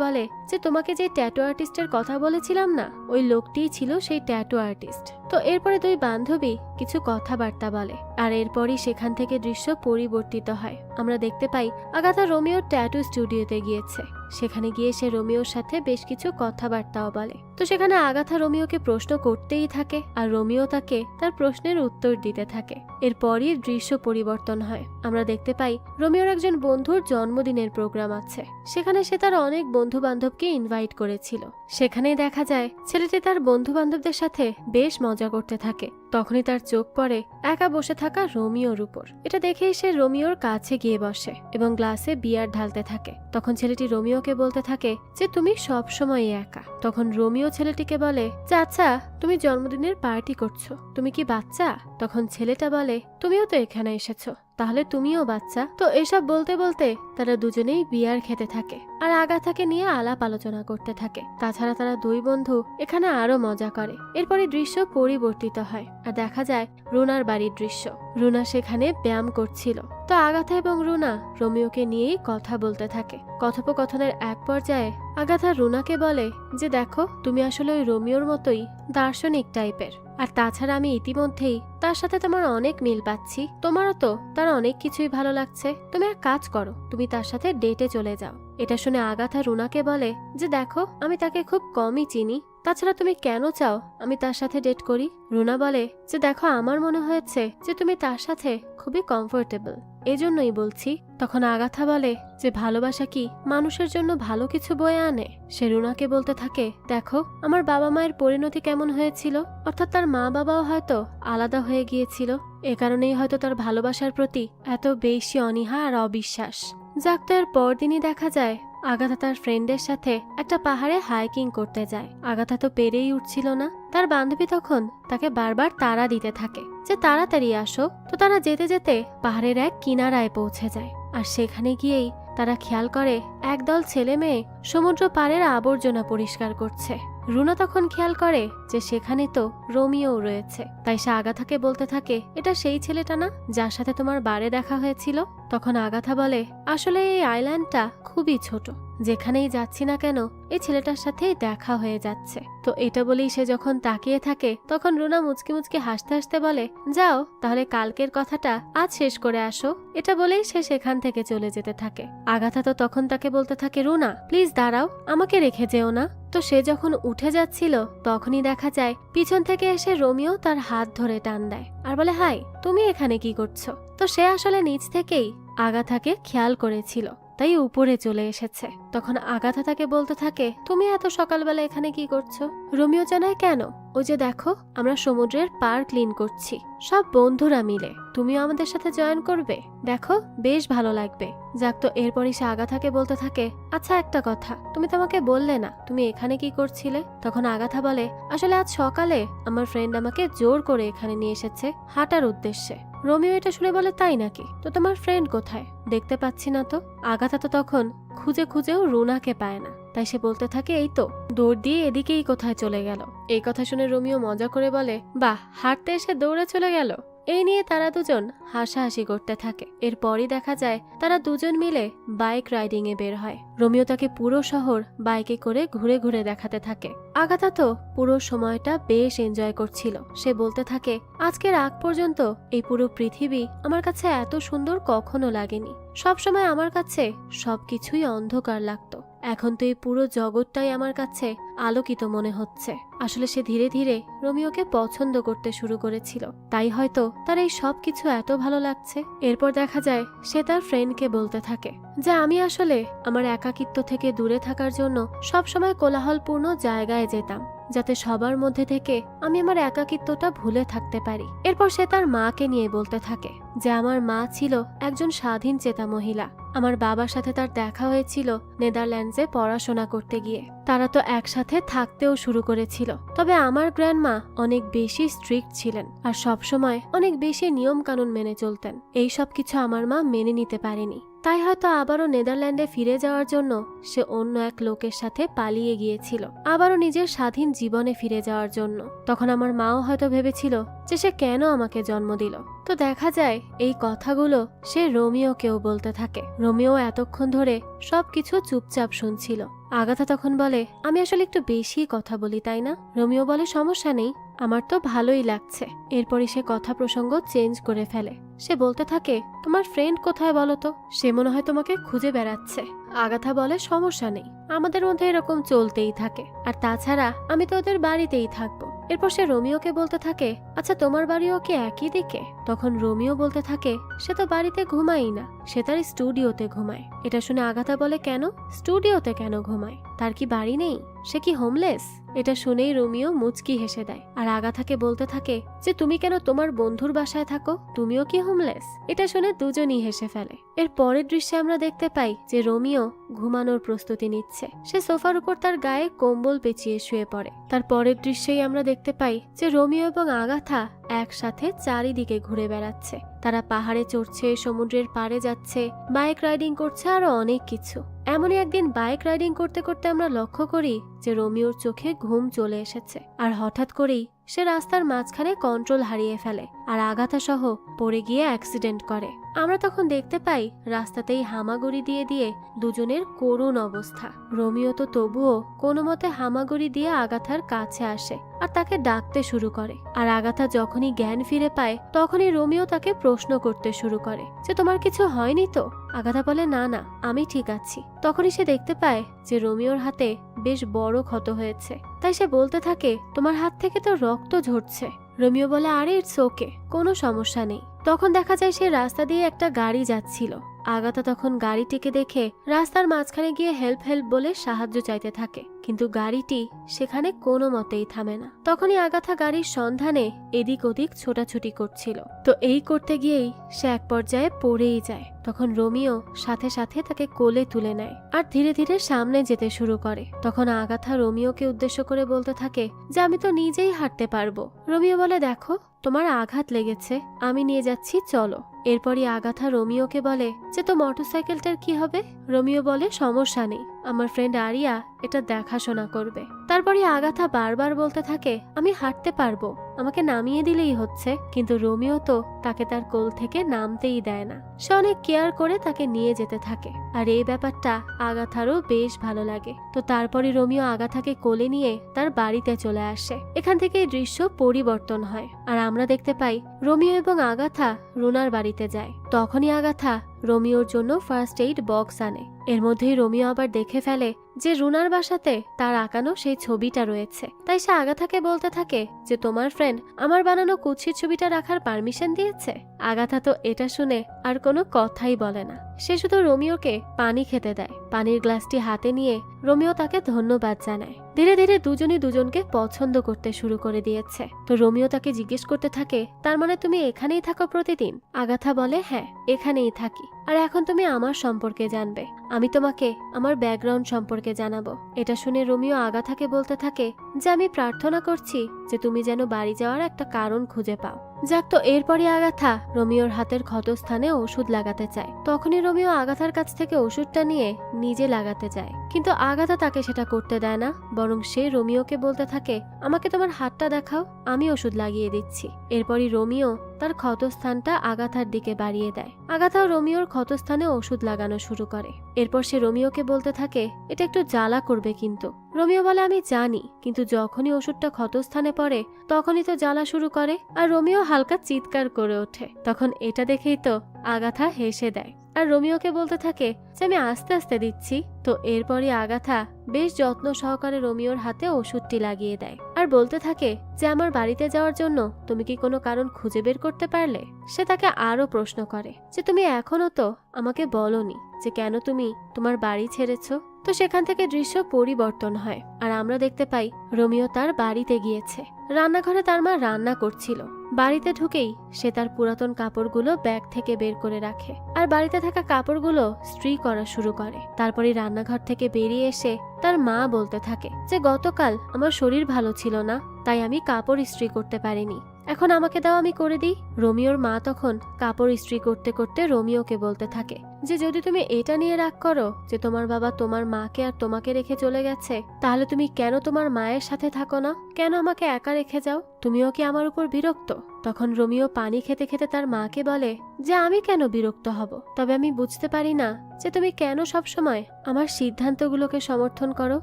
বলে যে তোমাকে যে ট্যাটু আর্টিস্টের কথা বলেছিলাম না, ওই লোকটিই ছিল সেই ট্যাটু আর্টিস্ট। তো এরপরে দুই বান্ধবী কিছু কথাবার্তা বলে আর এরপরই সেখান থেকে দৃশ্য পরিবর্তিত হয়। আমরা দেখতে পাই আগাথা রোমিওর ট্যাটু স্টুডিওতে গিয়েছে। সেখানে গিয়ে সে রোমিওর সাথে বেশ কিছু কথাবার্তাও বলে। তো সেখানে আগাথা রোমিওকে প্রশ্ন করতেই থাকে আর রোমিও তাকে তার প্রশ্নের উত্তর দিতে থাকে। এরপরই দৃশ্য পরিবর্তন হয়। আমরা দেখতে পাই রোমিওর একজন বন্ধুর জন্মদিনের প্রোগ্রাম আছে। সেখানে সে তার অনেক বন্ধু বান্ধবকে ইনভাইট করেছিল। সেখানেই দেখা যায় ছেলেটি তার বন্ধু বান্ধবদের সাথে বেশ মজা করতে থাকে। তখনই তার চোখ পড়ে একা বসে থাকা রোমিওর উপর। এটা দেখেই সে রোমিওর কাছে গিয়ে বসে এবং গ্লাসে বিয়ার ঢালতে থাকে। তখন ছেলেটি রোমিওকে বলতে থাকে যে তুমি সব সময় একা। তখন রোমিও ছেলেটিকে বলে যে আচ্ছা, তুমি জন্মদিনের পার্টি করছো, তুমি কি বাচ্চা? তখন ছেলেটা বলে, তুমিও তো এখানে এসেছো, তাহলে তুমিও বাচ্চা। তো এসব বলতে বলতে তারা দুজনেই বিয়ার খেতে থাকে আর আগাথাকে নিয়ে আলাপ আলোচনা করতে থাকে। তাছাড়া তারা দুই বন্ধু এখানে আরো মজা করে। এরপরে দৃশ্য পরিবর্তিত হয় আর দেখা যায় রুনার বাড়ির দৃশ্য। রুনা সেখানে ব্যায়াম করছিল। তো আগাথা এবং রুনা রোমিওকে নিয়েই কথা বলতে থাকে। কথোপকথনের এক পর্যায়ে আগাথা রুনাকে বলে যে দেখো, তুমি আসলে ওই রোমিওর মতোই দার্শনিক টাইপের। আর তাছাড়া আমি ইতিমধ্যেই তার সাথে তোমার অনেক মিল পাচ্ছি। তোমারও তো তার অনেক কিছুই ভালো লাগছে। তুমি এক কাজ করো, তুমি তার সাথে ডেটে চলে যাও। এটা শুনে আগাথা রুনাকে বলে যে দেখো, আমি তাকে খুব কমই চিনি, তাছাড়া তুমি কেন চাও আমি তার সাথে ডেট করি? রুনা বলে যে দেখো, আমার মনে হয়েছে যে তুমি তার সাথে খুবই কমফোর্টেবল, এজন্যই বলছি। তখন আগাথা বলে যে ভালোবাসা কি মানুষের জন্য ভালো কিছু বয়ে আনে? সে রুনাকে বলতে থাকে, দেখো, আমার বাবা মায়ের পরিণতি কেমন হয়েছিল, অর্থাৎ তার মা বাবাও হয়তো আলাদা হয়ে গিয়েছিল। এ কারণেই হয়তো তার ভালোবাসার প্রতি এত বেশি অনীহা আর অবিশ্বাস। যাক, তো এর পরদিনই দেখা যায় আগাথা তার ফ্রেন্ডের সাথে একটা পাহাড়ে হাইকিং করতে যায়। আগাথা তো পেরেই উঠছিল না। তার বান্ধবী তখন তাকে বারবার তাড়া দিতে থাকে যে তাড়াতাড়ি আসো। তো তারা যেতে যেতে পাহাড়ের এক কিনারায় পৌঁছে যায় আর সেখানে গিয়েই তারা খেয়াল করে একদল ছেলে মেয়ে সমুদ্র পাড়ের আবর্জনা পরিষ্কার করছে। রুনা তখন খেয়াল করে যে সেখানে তো রোমিও রয়েছে। তাই সে আগাথাকে বলতে থাকে, এটা সেই ছেলেটা না যার সাথে তোমার বারে দেখা হয়েছিল? তখন আগাথা বলে, আসলে এই আইল্যান্ডটা খুবই ছোট, যেখানেই যাচ্ছি না কেন এই ছেলেটার সাথেই দেখা হয়ে যাচ্ছে। তো এটা বলেই সে যখন তাকিয়ে থাকে তখন রুনা মুচকি মুচকি হাসতে হাসতে বলে, যাও তাহলে কালকের কথাটা আজ শেষ করে আসো। এটা বলেই সে সেখান থেকে চলে যেতে থাকে। আগাথা তো তখন তাকে বলতে থাকে, রুনা প্লিজ দাঁড়াও, আমাকে রেখে যেও না। তো সে যখন উঠে যাচ্ছিল তখনই দেখা যায় পিছন থেকে এসে রোমিও তার হাত ধরে টান দেয় আর বলে, হাই, তুমি এখানে কি করছো? তো সে আসলে নিচ থেকেই আগাথাকে খেয়াল করেছিল, তাই উপরে চলে এসেছে। তখন আগাথা তাকে বলতে থাকে, তুমি এত সকালবেলা এখানে কি করছো? রোমিও জানায়, কেন? ওই যে দেখো, আমরা সমুদ্রের পার ক্লিন করছি সব বন্ধুরা মিলে, তুমিও আমাদের সাথে জয়েন করবে? দেখো, বেশ ভালো লাগবে। যাক, তো এরপরই সে আগাথাকে বলতে থাকে, আচ্ছা একটা কথা, তুমি তো আমাকে বললে না তুমি এখানে কি করছিলে? তখন আগাথা বলে, আসলে আজ সকালে আমার ফ্রেন্ড আমাকে জোর করে এখানে নিয়ে এসেছে হাঁটার উদ্দেশ্যে। রোমিও এটা শুনে বলে, তাই নাকি? তো তোমার ফ্রেন্ড কোথায়? দেখতে পাচ্ছি না তো। আগাথা তো তখন খুঁজে খুঁজেও রুনাকে পায় না, তাই সে বলতে থাকে, এই তো দৌড় দিয়ে এদিকেই কোথায় চলে গেল। এই কথা শুনে রোমিও মজা করে বলে, বাহ, হাঁটতে এসে দৌড়ে চলে গেল। এই নিয়ে তারা দুজন হাসাহাসি করতে থাকে। এরপরই দেখা যায় তারা দুজন মিলে বাইক রাইডিং এ বের হয়। রোমিও তাকে পুরো শহর বাইকে করে ঘুরে ঘুরে দেখাতে থাকে। আগাথা তো পুরো সময়টা বেশ এনজয় করছিল। সে বলতে থাকে, আজকের আগ পর্যন্ত এই পুরো পৃথিবী আমার কাছে এত সুন্দর কখনো লাগেনি। সবসময় আমার কাছে সবকিছুই অন্ধকার লাগতো, এখন তো এই পুরো জগৎটাই আমার কাছে আলোকিত মনে হচ্ছে। আসলে সে ধীরে ধীরে রোমিওকে পছন্দ করতে শুরু করেছিল, তাই হয়তো তার এই সবকিছু এত ভালো লাগছে। এরপর দেখা যায় সে তার ফ্রেন্ডকে বলতে থাকে যে আমি আসলে আমার একাকিত্ব থেকে দূরে থাকার জন্য সবসময় কোলাহলপূর্ণ জায়গায় যেতাম, যাতে সবার মধ্যে থেকে আমি আমার একাকিত্বটা ভুলে থাকতে পারি। এরপর সে তার মাকে নিয়ে বলতে থাকে যে আমার মা ছিল একজন স্বাধীন চেতা মহিলা। আমার বাবার সাথে তার দেখা হয়েছিল নেদারল্যান্ডসে পড়াশোনা করতে গিয়ে। তারা তো একসাথে থাকতেও শুরু করেছিল। তবে আমার গ্র্যান্ডমা অনেক বেশি স্ট্রিক্ট ছিলেন আর সবসময় অনেক বেশি নিয়ম কানুন মেনে চলতেন। এই সব কিছু আমার মা মেনে নিতে পারেনি, তাই হয়তো আবারও নেদারল্যান্ডে ফিরে যাওয়ার জন্য সে অন্য এক লোকের সাথে পালিয়ে গিয়েছিল, আবারও নিজের স্বাধীন জীবনে ফিরে যাওয়ার জন্য। তখন আমার মাও হয়তো ভেবেছিল যে সে কেন আমাকে জন্ম দিল। তো দেখা যায় এই কথাগুলো সে রোমিওকেও বলতে থাকে। রোমিও এতক্ষণ ধরে সবকিছু চুপচাপ শুনছিল। আগাথা তখন বলে, আমি আসলে একটু বেশি কথা বলি তাই না? রোমিও বলে, সমস্যা নেই, আমার তো ভালোই লাগছে। এরপরে সে কথা প্রসঙ্গ চেঞ্জ করে ফেলে। সে বলতে থাকে, তোমার ফ্রেন্ড কোথায় বলো তো? সে মনে হয় তোমাকে খুঁজে বেড়াচ্ছে। আগাথা বলে, সমস্যা নেই, আমাদের মধ্যে এরকম চলতেই থাকে, আর তাছাড়া আমি তো ওদের বাড়িতেই থাকবো। এরপর সে রোমিওকে বলতে থাকে, আচ্ছা তোমার বাড়িও কি একই দিকে? তখন রোমিও বলতে থাকে, সে তো বাড়িতে ঘুমাই না, সে তার স্টুডিওতে ঘুমায়। এটা শুনে আগাথা বলে, কেন স্টুডিওতে কেন ঘুমায়? তার কি বাড়ি নেই? সে কি হোমলেস? এটা শুনেই রোমিও মুচকি হেসে দেয় আর আগাথাকে বলতে থাকে যে তুমি কেন তোমার বন্ধুর বাসায় থাকো? তুমিও কি হোমলেস? এটা শুনে দুজনই হেসে ফেলে। এর পরের দৃশ্যে আমরা দেখতে পাই যে রোমিও ঘুমানোর প্রস্তুতি নিচ্ছে। সে সোফার উপর তার গায়ে কম্বল পেঁচিয়ে শুয়ে পড়ে। তার পরের দৃশ্যেই আমরা দেখতে পাই যে রোমিও এবং আগাথা একসাথে চারিদিকে ঘুরে বেড়াচ্ছে। তারা পাহাড়ে চড়ছে, সমুদ্রের পাড়ে যাচ্ছে, বাইক রাইডিং করছে, আরো অনেক কিছু। এমনই একদিন বাইক রাইডিং করতে করতে আমরা লক্ষ্য করি যে রোমিওর চোখে ঘুম চলে এসেছে আর হঠাৎ করেই সে রাস্তার মাঝখানে কন্ট্রোল হারিয়ে ফেলে আর আগাথা সহ পড়ে গিয়ে অ্যাক্সিডেন্ট করে। আমরা তখন দেখতে পাই রাস্তাতেই হামাগুড়ি দিয়ে দিয়ে দুজনের করুণ অবস্থা। রোমিও তো তবুও কোনো মতে হামাগুড়ি দিয়ে আগাথার কাছে আসে আর তাকে ডাকতে শুরু করে। আর আগাথা যখনই জ্ঞান ফিরে পায় তখনই রোমিও তাকে প্রশ্ন করতে শুরু করে যে তোমার কিছু হয়নি তো? আগাথা বলে, না না, আমি ঠিক আছি। তখনই সে দেখতে পায় যে রোমিওর হাতে বেশ বড় ক্ষত হয়েছে। তাই সে বলতে থাকে, তোমার হাত থেকে তো রক্ত ঝরছে। রোমিও বলে, আরে ইটস ওকে, কোনো সমস্যা নেই। তখন দেখা যায় সে রাস্তা দিয়ে একটা গাড়ি যাচ্ছিল। আগাথা তখন গাড়িটিকে দেখে রাস্তার মাঝখানে গিয়ে হেল্প হেল্প বলে সাহায্য চাইতে থাকে, কিন্তু গাড়িটি সেখানে কোনো মতেই থামে না। তখনই আগাথা গাড়ির সন্ধানে এদিক ওদিক ছোটাছুটি করছিল। তো এই করতে গিয়েই সে এক পর্যায়ে পড়েই যায়। তখন রোমিও সাথে সাথে তাকে কোলে তুলে নেয় আর ধীরে ধীরে সামনে যেতে শুরু করে। তখন আগাথা রোমিওকে উদ্দেশ্য করে বলতে থাকে যে আমি তো নিজেই হাঁটতে পারবো। রোমিও বলে, দেখো তোমার আঘাত লেগেছে, আমি নিয়ে যাচ্ছি, চলো। এরপরই আগাথা রোমিওকে বলে যে তো মোটরসাইকেলটার কি হবে? রোমিও বলে, সমস্যা নেই, আমার ফ্রেন্ড আরিয়া এটা দেখাশোনা করবে। তারপরে আগাথা বারবার বলতে থাকে, আমি হাঁটতে পারবো, আমাকে নামিয়ে দিলেই হচ্ছে। কিন্তু রোমিও তো তাকে তার কোল থেকে নামতেই দেয় না। সে অনেক কেয়ার করে তাকে নিয়ে যেতে থাকে আর এই ব্যাপারটা আগাথারও বেশ ভালো লাগে। তো তারপরে রোমিও আগাথাকে কোলে নিয়ে তার বাড়িতে চলে আসে। এখান থেকে এই দৃশ্য পরিবর্তন হয় আর আমরা দেখতে পাই রোমিও এবং আগাথা রুনার বাড়িতে যায়। তখনই আগাথা রোমিওর জন্য ফার্স্ট এইড বক্স আনে। এর মধ্যেই রোমিও আবার দেখে ফেলে যে রুনার বাসাতে তার আঁকানো সেই ছবিটা রয়েছে। তাই সে আগাথাকে বলতে থাকে যে তোমার ফ্রেন্ড আমার বানানো কুৎসিত ছবিটা রাখার পারমিশন দিয়েছে। আগাথা তো এটা শুনে আর কোনো কথাই বলে না, সে শুধু রোমিওকে পানি খেতে দেয়। পানির গ্লাসটি হাতে নিয়ে রোমিও তাকে ধন্যবাদ জানায়। ধীরে ধীরে দুজনই দুজনকে পছন্দ করতে শুরু করে দিয়েছে। তো রোমিও তাকে জিজ্ঞেস করতে থাকে, তার মানে তুমি এখানেই থাকো প্রতিদিন? আগাথা বলে, হ্যাঁ এখানেই থাকি, আর এখন তুমি আমার সম্পর্কে জানবে, আমি তোমাকে আমার ব্যাকগ্রাউন্ড সম্পর্কে জানাবো। এটা শুনে রোমিও আগাথাকে বলতে থাকে যে আমি প্রার্থনা করছি যে তুমি যেন বাড়ি যাওয়ার একটা কারণ খুঁজে পাও। যাক, তো এরপরে আগাথা রোমিওর হাতের ক্ষতস্থানে ওষুধ লাগাতে চায়। তখনই রোমিও আগাথার কাছ থেকে ওষুধটা নিয়ে নিজে লাগাতে যায়, কিন্তু আগাথা তাকে সেটা করতে দেয় না, বরং সে রোমিওকে বলতে থাকে আমাকে তোমার হাতটা দেখাও, আমি ওষুধ লাগিয়ে দিচ্ছি। এরপরই রোমিও তার ক্ষতস্থানটা আগাথার দিকে বাড়িয়ে দেয়। আগাথাও রোমিওর ক্ষতস্থানে ওষুধ লাগানো শুরু করে। এরপর সে রোমিওকে বলতে থাকে এটা একটু জ্বালা করবে কিন্তু। রোমিও বলে, আমি জানি, কিন্তু যখনই ওষুধটা ক্ষতস্থানে পড়ে তখনই তো জ্বালা শুরু করে। আর রোমিও হালকা চিৎকার করে ওঠে। তখন এটা দেখেই তো আগাথা হেসে দেয় আর রোমিওকে বলতে থাকে যে আমি আস্তে আস্তে দিচ্ছি। তো এরপরই আগাথা বেশ যত্ন সহকারে রোমিওর হাতে ওষুধটি লাগিয়ে দেয় আর বলতে থাকে যে আমার বাড়িতে যাওয়ার জন্য তুমি কি কোনো কারণ খুঁজে বের করতে পারলে? সে তাকে আরো প্রশ্ন করে যে তুমি এখনো তো আমাকে বলনি যে কেন তুমি তোমার বাড়ি ছেড়েছো। তো তো সেখান থেকে দৃশ্য পরিবর্তন হয় আর আমরা দেখতে পাই রোমিও তার বাড়িতে গিয়েছে। রান্নাঘরে তার মা রান্না করছিল। বাড়িতে ঢুকেই সে তার পুরাতন কাপড়গুলো ব্যাগ থেকে বের করে রাখে আর বাড়িতে থাকা কাপড়গুলো ইস্ত্রি করা শুরু করে। তারপরে রান্নাঘর থেকে বেরিয়ে এসে তার মা বলতে থাকে যে গতকাল আমার শরীর ভালো ছিল না, তাই আমি কাপড় ইস্ত্রি করতে পারিনি, এখন আমাকে দাও, আমি করে দিই। রোমিওর মা তখন কাপড় ইস্ত্রি করতে করতে রোমিওকে বলতে থাকে যে যদি তুমি এটা নিয়ে রাগ করো যে তোমার বাবা তোমার মাকে আর তোমাকে রেখে চলে গেছে, তাহলে তুমি কেন তোমার মায়ের সাথে থাকো না? কেন আমাকে একা রেখে যাও? তুমিও কি আমার উপর বিরক্ত? তখন রোমিও পানি খেতে খেতে তার মাকে বলে যে আমি কেন বিরক্ত হব, তবে আমি বুঝতে পারি না যে তুমি কেন সবসময় আমার সিদ্ধান্তগুলোকে সমর্থন করো,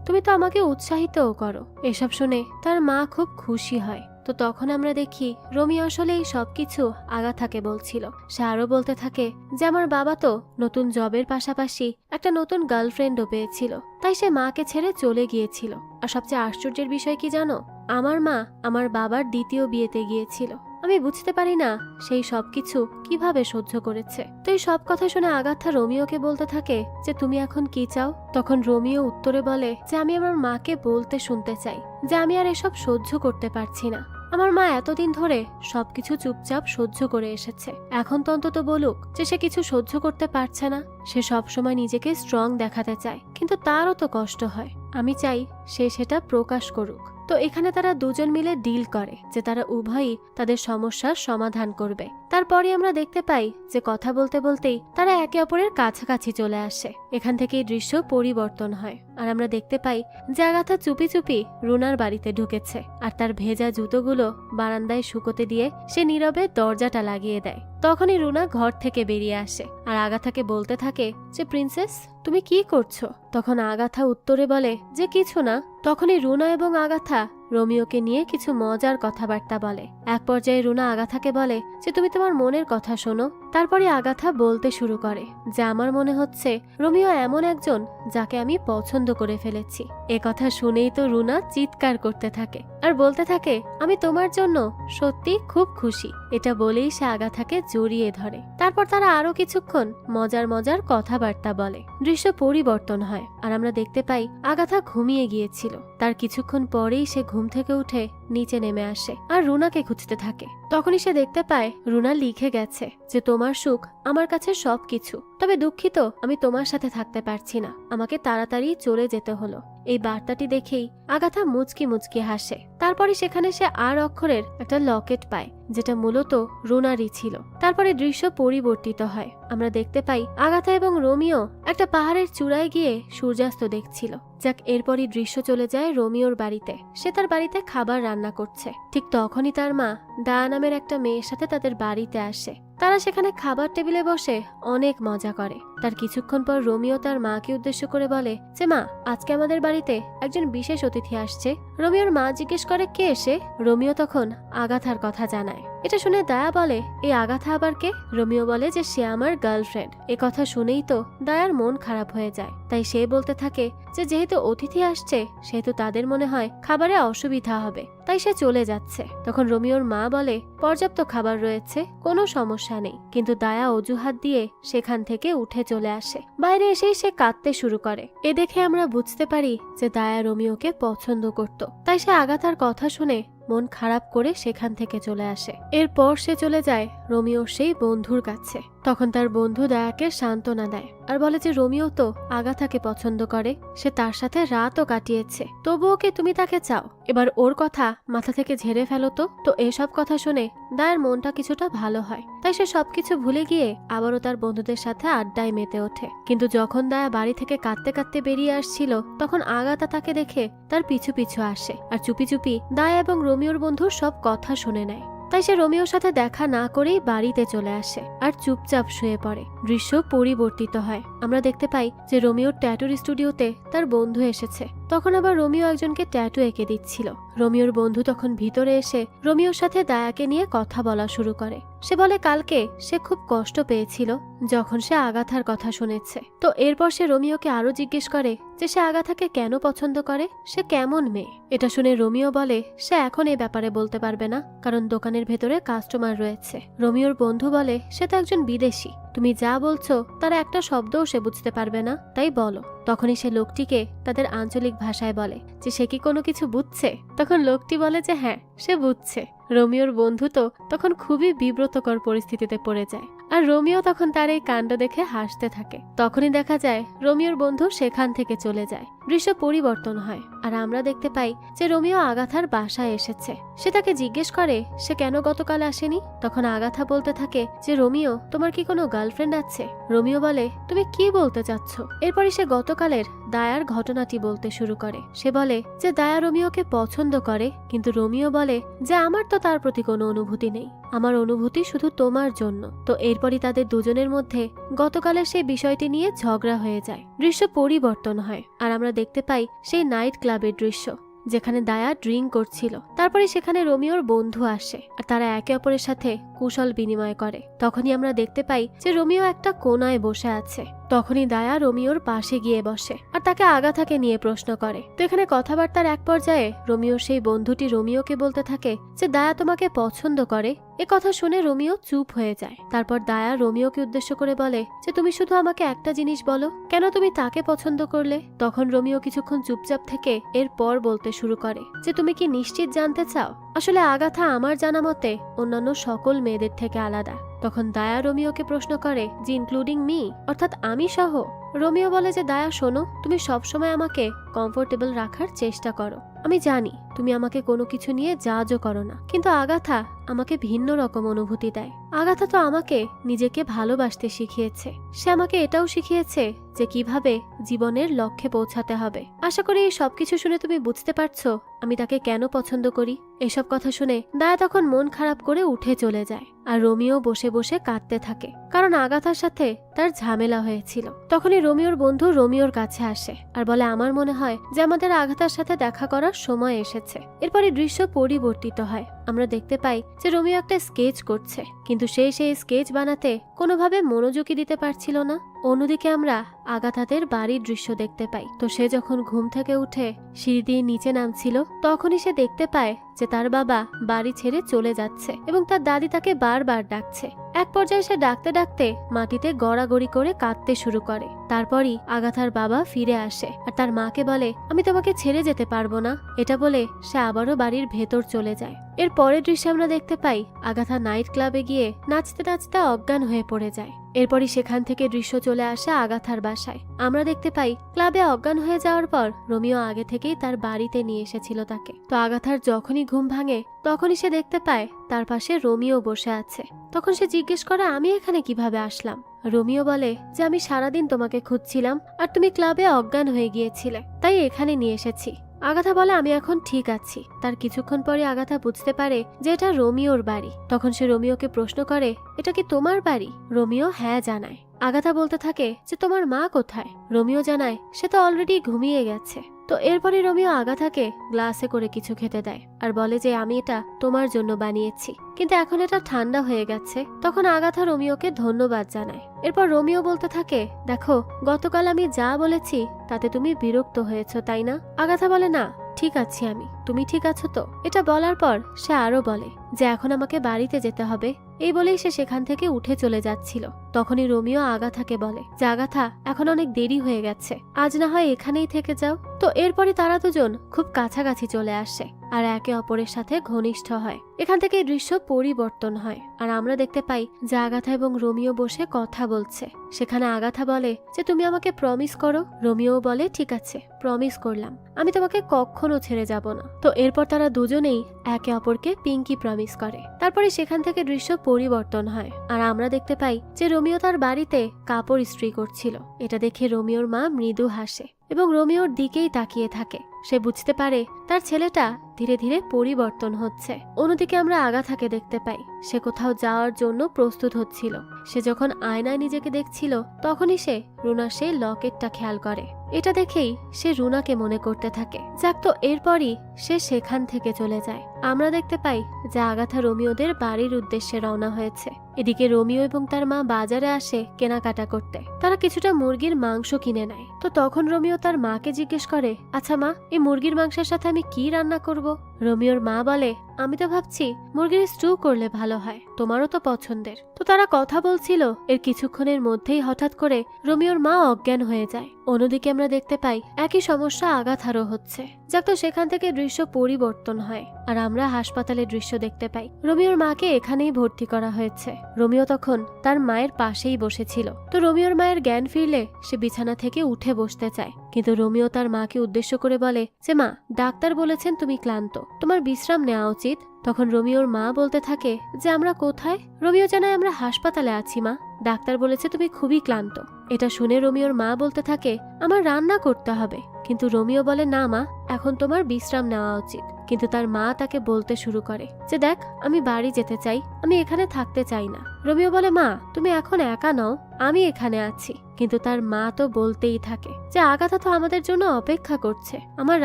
তুমি তো আমাকে উৎসাহিতও করো। এসব শুনে তার মা খুব খুশি হয়। তো তখন আমরা দেখি রোমিও আসলে এই সবকিছু আগাথাকে বলছিল। সে আরো বলতে থাকে যে আমার বাবা তো নতুন জবের পাশাপাশি একটা নতুন গার্লফ্রেন্ডও পেয়েছিল, তাই সে মাকে ছেড়ে চলে গিয়েছিল। আর সবচেয়ে আশ্চর্যের বিষয় কি জানো, আমার মা আমার বাবার দ্বিতীয় বিয়েতে গিয়েছিল। আমি বুঝতে পারি না সেই সবকিছু কিভাবে সহ্য করেছে। তো এই সব কথা শুনে আগাথা রোমিওকে বলতে থাকে যে তুমি এখন কি চাও? তখন রোমিও উত্তরে বলে যে আমি আমার মাকে বলতে শুনতে চাই যে আমি আর এসব সহ্য করতে পারছি না। আমার মা এতদিন ধরে সবকিছু চুপচাপ সহ্য করে এসেছে, এখন তো অন্তত বলুক যে সে কিছু সহ্য করতে পারছে না। সে সবসময় নিজেকে স্ট্রং দেখাতে চায়, কিন্তু তারও তো কষ্ট হয়। আমি চাই সে সেটা প্রকাশ করুক। তো এখানে তারা দুজন মিলে ডিল করে যে তারা উভয়ই তাদের সমস্যার সমাধান করবে। তারপরে আমরা দেখতে পাই যে কথা বলতে বলতেই তারা একে অপরের কাছাকাছি চলে আসে। এখান থেকেই দৃশ্য পরিবর্তন হয় আর আমরা দেখতে পাই যে আগাথা চুপি চুপি রুনার বাড়িতে ঢুকেছে আর তার ভেজা জুতোগুলো বারান্দায় শুকোতে দিয়ে সে নীরবে দরজাটা লাগিয়ে দেয়। তখনই রুনা ঘর থেকে বেরিয়ে আসে আর আগাথাকে বলতে থাকে যে প্রিন্সেস তুমি কি করছো? তখন আগাথা উত্তরে বলে যে কিছু না। তখনই রুনা এবং আগাথা রোমিওকে নিয়ে কিছু মজার কথাবার্তা বলে। এক পর্যায়ে রুনা আগাথাকে বলে যে তুমি তোমার মনের কথা শোনো। তারপরে আগাথা বলতে শুরু করে যে আমার মনে হচ্ছে রোমিও এমন একজন যাকে আমি পছন্দ করে ফেলেছি। এ কথা শুনেই তো রুনা চিৎকার করতে থাকে আর বলতে থাকে আমি তোমার জন্য সত্যি খুব খুশি। এটা বলেই সে আগাথাকে জড়িয়ে ধরে। তারপর তারা আরো কিছুক্ষণ মজার মজার কথাবার্তা বলে। দৃশ্য পরিবর্তন হয় আর আমরা দেখতে পাই আগাথা ঘুমিয়ে গিয়েছিল। তার কিছুক্ষণ পরেই সে ঘুম থেকে উঠে নিচে নেমে আসে আর রুনাকে খুঁজতে থাকে। তখনই সে দেখতে পায় রুনা লিখে গেছে যে তোমার সুখ আমার কাছে সবকিছু, তবে দুঃখিত আমি তোমার সাথে থাকতে পারছি না, আমাকে তাড়াতাড়ি চলে যেতে হলো। এই বার্তাটি দেখেই আগাথা মুচকি মুচকি হাসে। তারপরে সেখানে সে আর অক্ষরের একটা লকেট পায় যেটা মূলত রুনারই ছিল। তারপরে দৃশ্য পরিবর্তিত হয়। আমরা দেখতে পাই আগাথা এবং রোমিও একটা পাহাড়ের চূড়ায় গিয়ে সূর্যাস্ত দেখছিল। যাক, এরপরই দৃশ্য চলে যায় রোমিওর বাড়িতে। সে তার বাড়িতে খাবার রান্না করছে। ঠিক তখনই তার মা দায়া নামের একটা মেয়ের সাথে তাদের বাড়িতে আসে। তারা সেখানে খাবার টেবিলে বসে অনেক মজা করে। তার কিছুক্ষণ পর রোমিও তার মাকে উদ্দেশ্য করে বলে যে মা, আজকে আমাদের বাড়িতে একজন বিশেষ অতিথি আসছে। রোমিওর মা জিজ্ঞেস করে কে এসে? রোমিও তখন আগাথার কথা জানায়। এটা শুনে দায়া বলে এই আগাথা আবার কে? রোমিও বলে যে সে আমার গার্লফ্রেন্ড। এ কথা শুনেই তো দায়ার মন খারাপ হয়ে যায়। তাই সে বলতে থাকে যে যেহেতু অতিথি আসছে সেহেতু তাদের মনে হয় খাবারে অসুবিধা হবে, তাই সে চলে যাচ্ছে। তখন রোমিওর মা বলে পর্যাপ্ত খাবার রয়েছে, কোনো সমস্যা নেই। কিন্তু দায়া অজুহাত দিয়ে সেখান থেকে উঠে চলে আসে। বাইরে এসেই সে কাঁদতে শুরু করে। এ দেখে আমরা বুঝতে পারি যে দায়া রোমিওকে পছন্দ করত। তাই সে আগাথার কথা শুনে মন খারাপ করে সেখান থেকে চলে আসে। এরপর সে চলে যায় রোমিওর সেই বন্ধুর কাছে। তখন তার বন্ধু দায়াকে সান্ত্বনা দেয় আর বলে যে রোমিও তো আগাথাকে পছন্দ করে, সে তার সাথে রাতও কাটিয়েছে, তবুও কি তুমি তাকে চাও? এবার ওর কথা মাথা থেকে ঝেড়ে ফেলো তো। তো এসব কথা শুনে দায়ের মনটা কিছুটা ভালো হয়। তাই সে সবকিছু ভুলে গিয়ে আবারও তার বন্ধুদের সাথে আড্ডায় মেতে ওঠে। কিন্তু যখন দায়া বাড়ি থেকে কাঁদতে কাঁদতে বেরিয়ে আসছিল তখন আগাথা তাকে দেখে তার পিছু পিছু আসে আর চুপি চুপি দায়া এবং রোমিওর বন্ধুর সব কথা শুনে নেয়। তাই সে রোমিওর সাথে দেখা না করেই বাড়িতে চলে আসে আর চুপচাপ শুয়ে পড়ে। দৃশ্য পরিবর্তিত হয়। আমরা দেখতে পাই যে রোমিওর ট্যাটুর স্টুডিওতে তার বন্ধু এসেছে। তখন আবার রোমিও একজনকে ট্যাটু এঁকে দিচ্ছিল। রোমিওর বন্ধু তখন ভিতরে এসে রোমিওর সাথে দায়াকে নিয়ে কথা বলা শুরু করে। সে বলে কালকে সে খুব কষ্ট পেয়েছিল যখন সে আগাথার কথা শুনেছে। তো এরপর সে রোমিওকে আরো জিজ্ঞেস করে যে সে আগাথাকে কেন পছন্দ করে, সে কেমন মেয়ে। এটা শুনে রোমিও বলে সে এখন এই ব্যাপারে বলতে পারবে না, কারণ দোকানের ভেতরে কাস্টমার রয়েছে। রোমিওর বন্ধু বলে সে তো একজন বিদেশি, তুমি যা বলছো তার একটা শব্দও সে বুঝতে পারবে না, তাই বলো। তখনই সে লোকটিকে তাদের আঞ্চলিক ভাষায় বলে যে সে কি কোনো কিছু বুঝছে। তখন লোকটি বলে যে হ্যাঁ, সে বুঝছে। রোমিওর বন্ধু তো তখন খুবই বিব্রতকর পরিস্থিতিতে পড়ে যায়, আর রোমিও তখন তার এই কাণ্ড দেখে হাসতে থাকে। তখনই দেখা যায় রোমিওর বন্ধু সেখান থেকে চলে যায়। দৃশ্য পরিবর্তন হয়, আর আমরা দেখতে পাই যে রোমিও আগাথার বাসায় এসেছে। সে তাকে জিজ্ঞেস করে সে কেন গতকাল আসেনি। তখন আগাথা বলতে থাকে যে রোমিও, তোমার কি কোনো গার্লফ্রেন্ড আছে? রোমিও বলে তুমি কি বলতে চাচ্ছ? এরপরই সে গতকালের দায়ার ঘটনাটি বলতে শুরু করে। সে বলে যে দায়া রোমিওকে পছন্দ করে, কিন্তু রোমিও বলে যে আমার তো তার প্রতি কোনো অনুভূতি নেই, আমার অনুভূতি শুধু তোমার জন্য। তো এরপরই তাদের দুজনের মধ্যে গতকালের সেই বিষয়টি নিয়ে ঝগড়া হয়ে যায়। দৃশ্য পরিবর্তন হয়, আর আমরা দেখতে পাই সেই নাইট ক্লাবের দৃশ্য, যেখানে দায়া ড্রিঙ্ক করছিল। তারপরে সেখানে রোমিওর বন্ধু আসে, আর তারা একে অপরের সাথে কুশল বিনিময় করে। তখনই আমরা দেখতে পাই যে রোমিও একটা কোনায় বসে আছে। তখনই দায়া রোমিওর পাশে গিয়ে বসে আর তাকে আগাথাকে নিয়ে প্রশ্ন করে। তো এখানে কথাবার্তার এক পর্যায়ে রোমিওর সেই বন্ধুটি রোমিওকে বলতে থাকে যে দায়া তোমাকে পছন্দ করে। এ কথা শুনে রোমিও চুপ হয়ে যায়। তারপর দায়া রোমিওকে উদ্দেশ্য করে বলে যে তুমি শুধু আমাকে একটা জিনিস বলো, কেন তুমি তাকে পছন্দ করলে? তখন রোমিও কিছুক্ষণ চুপচাপ থেকে এরপর বলতে শুরু করে যে তুমি কি নিশ্চিত জানতে চাও? আসলে আগাথা আমার জানা মতে অন্যান্য সকল মেয়েদের থেকে আলাদা। তখন দায়া রোমিওকে প্রশ্ন করে যে ইনক্লুডিং মি, অর্থাৎ আমি সহ। রোমিও বলে যে দায়া শোনো, তুমি সবসময় আমাকে কমফোর্টেবল রাখার চেষ্টা করো। আমি জানি তুমি আমাকে কোনো কিছু নিয়ে জাজও করো না, কিন্তু আগাথা আমাকে ভিন্ন রকম অনুভূতি দেয়। আগাথা তো আমাকে নিজেকে ভালোবাসতে শিখিয়েছে। সে আমাকে এটাও শিখিয়েছে যে কিভাবে জীবনের লক্ষ্যে পৌঁছাতে হবে। আশা করি এই সবকিছু শুনে তুমি বুঝতে পারছো আমি তাকে কেন পছন্দ করি। এসব কথা শুনে দায়া তখন মন খারাপ করে উঠে চলে যায়, আর রোমিও বসে বসে কাঁদতে থাকে, কারণ আগাথার সাথে তার ঝামেলা হয়েছিল। তখনই রোমিওর বন্ধু রোমিওর কাছে আসে আর বলে আমার মনে হয় যে আমাদের আগাথার সাথে দেখা করার সময় এসেছে। এরপরে দৃশ্য পরিবর্তিত হয়। আমরা দেখতে পাই যে রোমিও একটা স্কেচ করছে, কিন্তু সেই স্কেচ বানাতে কোনোভাবে মনোযোগী দিতে পারছিল না। অন্যদিকে আমরা আগাথাদের বাড়ির দৃশ্য দেখতে পাই। তো সে যখন ঘুম থেকে উঠে সিঁড়ি দিয়ে নিচে নামছিল, তখনই সে দেখতে পায় যে তার বাবা বাড়ি ছেড়ে চলে যাচ্ছে এবং তার দাদি তাকে বারবার ডাকছে। এক পর্যায়ে সে ডাকতে ডাকতে মাটিতে গড়াগড়ি করে কাঁদতে শুরু করে। তারপরই আগাথার বাবা ফিরে আসে আর তার মাকে বলে আমি তোমাকে ছেড়ে যেতে পারবো না। এটা বলে সে আবারও বাড়ির ভেতর চলে যায়। এর পরের দৃশ্যে আমরা দেখতে পাই আগাথা নাইট ক্লাবে গিয়ে নাচতে নাচতে অজ্ঞান হয়ে পড়ে যায়। এরপরই সেখান থেকে দৃশ্য চলে আসে আগাথার বাসায়। আমরা দেখতে পাই ক্লাবে অজ্ঞান হয়ে যাওয়ার পর রোমিও আগে থেকেই তার বাড়িতে নিয়ে এসেছিল তাকে। তো আগাথার যখনই ঘুম ভাঙে তখনই সে দেখতে পায় তার পাশে রোমিও বসে আছে। তখন সে জিজ্ঞেস করে আমি এখানে কিভাবে আসলাম? রোমিও বলে যে আমি সারাদিন তোমাকে খুঁজছিলাম আর তুমি ক্লাবে অজ্ঞান হয়ে গিয়েছিলে, তাই এখানে নিয়ে এসেছি। আগাথা বলে আমি এখন ঠিক আছি। তার কিছুক্ষণ পরে আগাথা বুঝতে পারে যে এটা রোমিওর বাড়ি। তখন সে রোমিওকে প্রশ্ন করে এটা কি তোমার বাড়ি? রোমিও হ্যাঁ জানায়। আগাথা বলতে থাকে যে তোমার মা কোথায়? রোমিও জানায় সে তো অলরেডি ঘুমিয়ে গেছে। তো এরপরে রোমিও আগাথাকে গ্লাসে করে কিছু খেতে দেয় আর বলে যে আমি এটা তোমার জন্য বানিয়েছি, কিন্তু এখন এটা ঠান্ডা হয়ে গেছে। তখন আগাথা রোমিওকে ধন্যবাদ জানায়। এরপর রোমিও বলতে থাকে দেখো, গতকাল আমি যা বলেছি তাতে তুমি বিরক্ত হয়েছো তাই না? আগাথা বলে না, ঠিক আছি আমি, তুমি ঠিক আছো তো? এটা বলার পর সে আরো বলে যে এখন আমাকে বাড়িতে যেতে হবে। এই বলেই সে সেখান থেকে উঠে চলে যাচ্ছিল। তখনই রোমিও আগাথাকে বলে যে আগাথা এখন অনেক দেরি হয়ে গেছে, আজ না হয় এখানেই থেকে যাও। তো এরপরে তারা দুজন খুব কাছাকাছি চলে আসে আর একে অপরের সাথে ঘনিষ্ঠ হয়। এখান থেকে দৃশ্য পরিবর্তন হয় আর আমরা দেখতে পাই যে আগাথা এবং রোমিও বসে কথা বলছে। সেখানে আগাথা বলে যে তুমি আমাকে প্রমিস করো। রোমিও বলে ঠিক আছে, প্রমিস করলাম, আমি তোমাকে কখনো ছেড়ে যাব না। তো এরপর তারা দুজনেই একে অপরকে পিঙ্কি প্রমিস করে। তারপরে সেখান থেকে দৃশ্য পরিবর্তন হয় আর আমরা দেখতে পাই যে রোমিও তার বাড়িতে কাপড় ইস্ত্রি করছিল। এটা দেখে রোমিওর মা মৃদু হাসে এবং রোমিওর দিকেই তাকিয়ে থাকে। সে বুঝতে পারে তার ছেলেটা ধীরে ধীরে পরিবর্তন হচ্ছে। অন্যদিকে আমরা আগাথাকে দেখতে পাই সে কোথাও যাওয়ার জন্য প্রস্তুত হচ্ছিল। সে যখন আয়নায় নিজেকে দেখছিল তখনই সে রুনার সেই লকেটটা খেয়াল করে। এটা দেখেই সে রুনাকে মনে করতে থাকে। যাক, তো এরপরই সে সেখান থেকে চলে যায়। আমরা দেখতে পাই যে আগাথা রোমিওদের বাড়ির উদ্দেশ্যে রওনা হয়েছে এদিকে রোমিও এবং তার মা বাজারে আসে কেনাকাটা করতে। তারা কিছুটা মুরগির মাংস কিনে নেয়। তো তখন রোমিও তার মাকে জিজ্ঞেস করে, আচ্ছা মা, এই মুরগির মাংসের সাথে আমি কি রান্না করব? রোমিওর মা বলে, আমি তো ভাবছি মুরগির স্টু করলে ভালো হয়, তোমারও তো পছন্দের। তো তারা কথা বলছিল, এর কিছুক্ষণের মধ্যেই হঠাৎ করে রোমিওর মা অজ্ঞান হয়ে যায়। অন্যদিকে আমরা দেখতে পাই একই সমস্যা আগাথারও হচ্ছে। যাক, তো সেখান থেকে দৃশ্য পরিবর্তন হয় আর আমরা হাসপাতালের দৃশ্য দেখতে পাই। রোমিওর মাকে এখানেই ভর্তি করা হয়েছে। রোমিও তখন তার মায়ের পাশেই বসেছিল। তো রোমিওর মায়ের জ্ঞান ফিরলে সে বিছানা থেকে উঠে বসতে চায়, কিন্তু রোমিও তার মাকে উদ্দেশ্য করে বলে যে মা, ডাক্তার বলেছেন তুমি ক্লান্ত, তোমার বিশ্রাম নেওয়া উচিত। তখন রোমিওর মা বলতে থাকে যে আমরা কোথায়? রোমিও জানায় আমরা হাসপাতালে আছি মা, ডাক্তার বলেছে তুমি খুবই ক্লান্ত। এটা শুনে রোমিওর মা বলতে থাকে আমার রান্না করতে হবে। কিন্তু রোমিও বলে না মা, এখন তোমার বিশ্রাম নেওয়া উচিত। কিন্তু তার মা তাকে বলতে শুরু করে যে দেখ, আমি বাড়ি যেতে চাই, আমি এখানে থাকতে চাই না। রোমিও বলে মা, তুমি এখন একা নও, আমি এখানে আছি। কিন্তু তার মা তো বলতেই থাকে যে আগাথা তো আমাদের জন্য অপেক্ষা করছে, আমার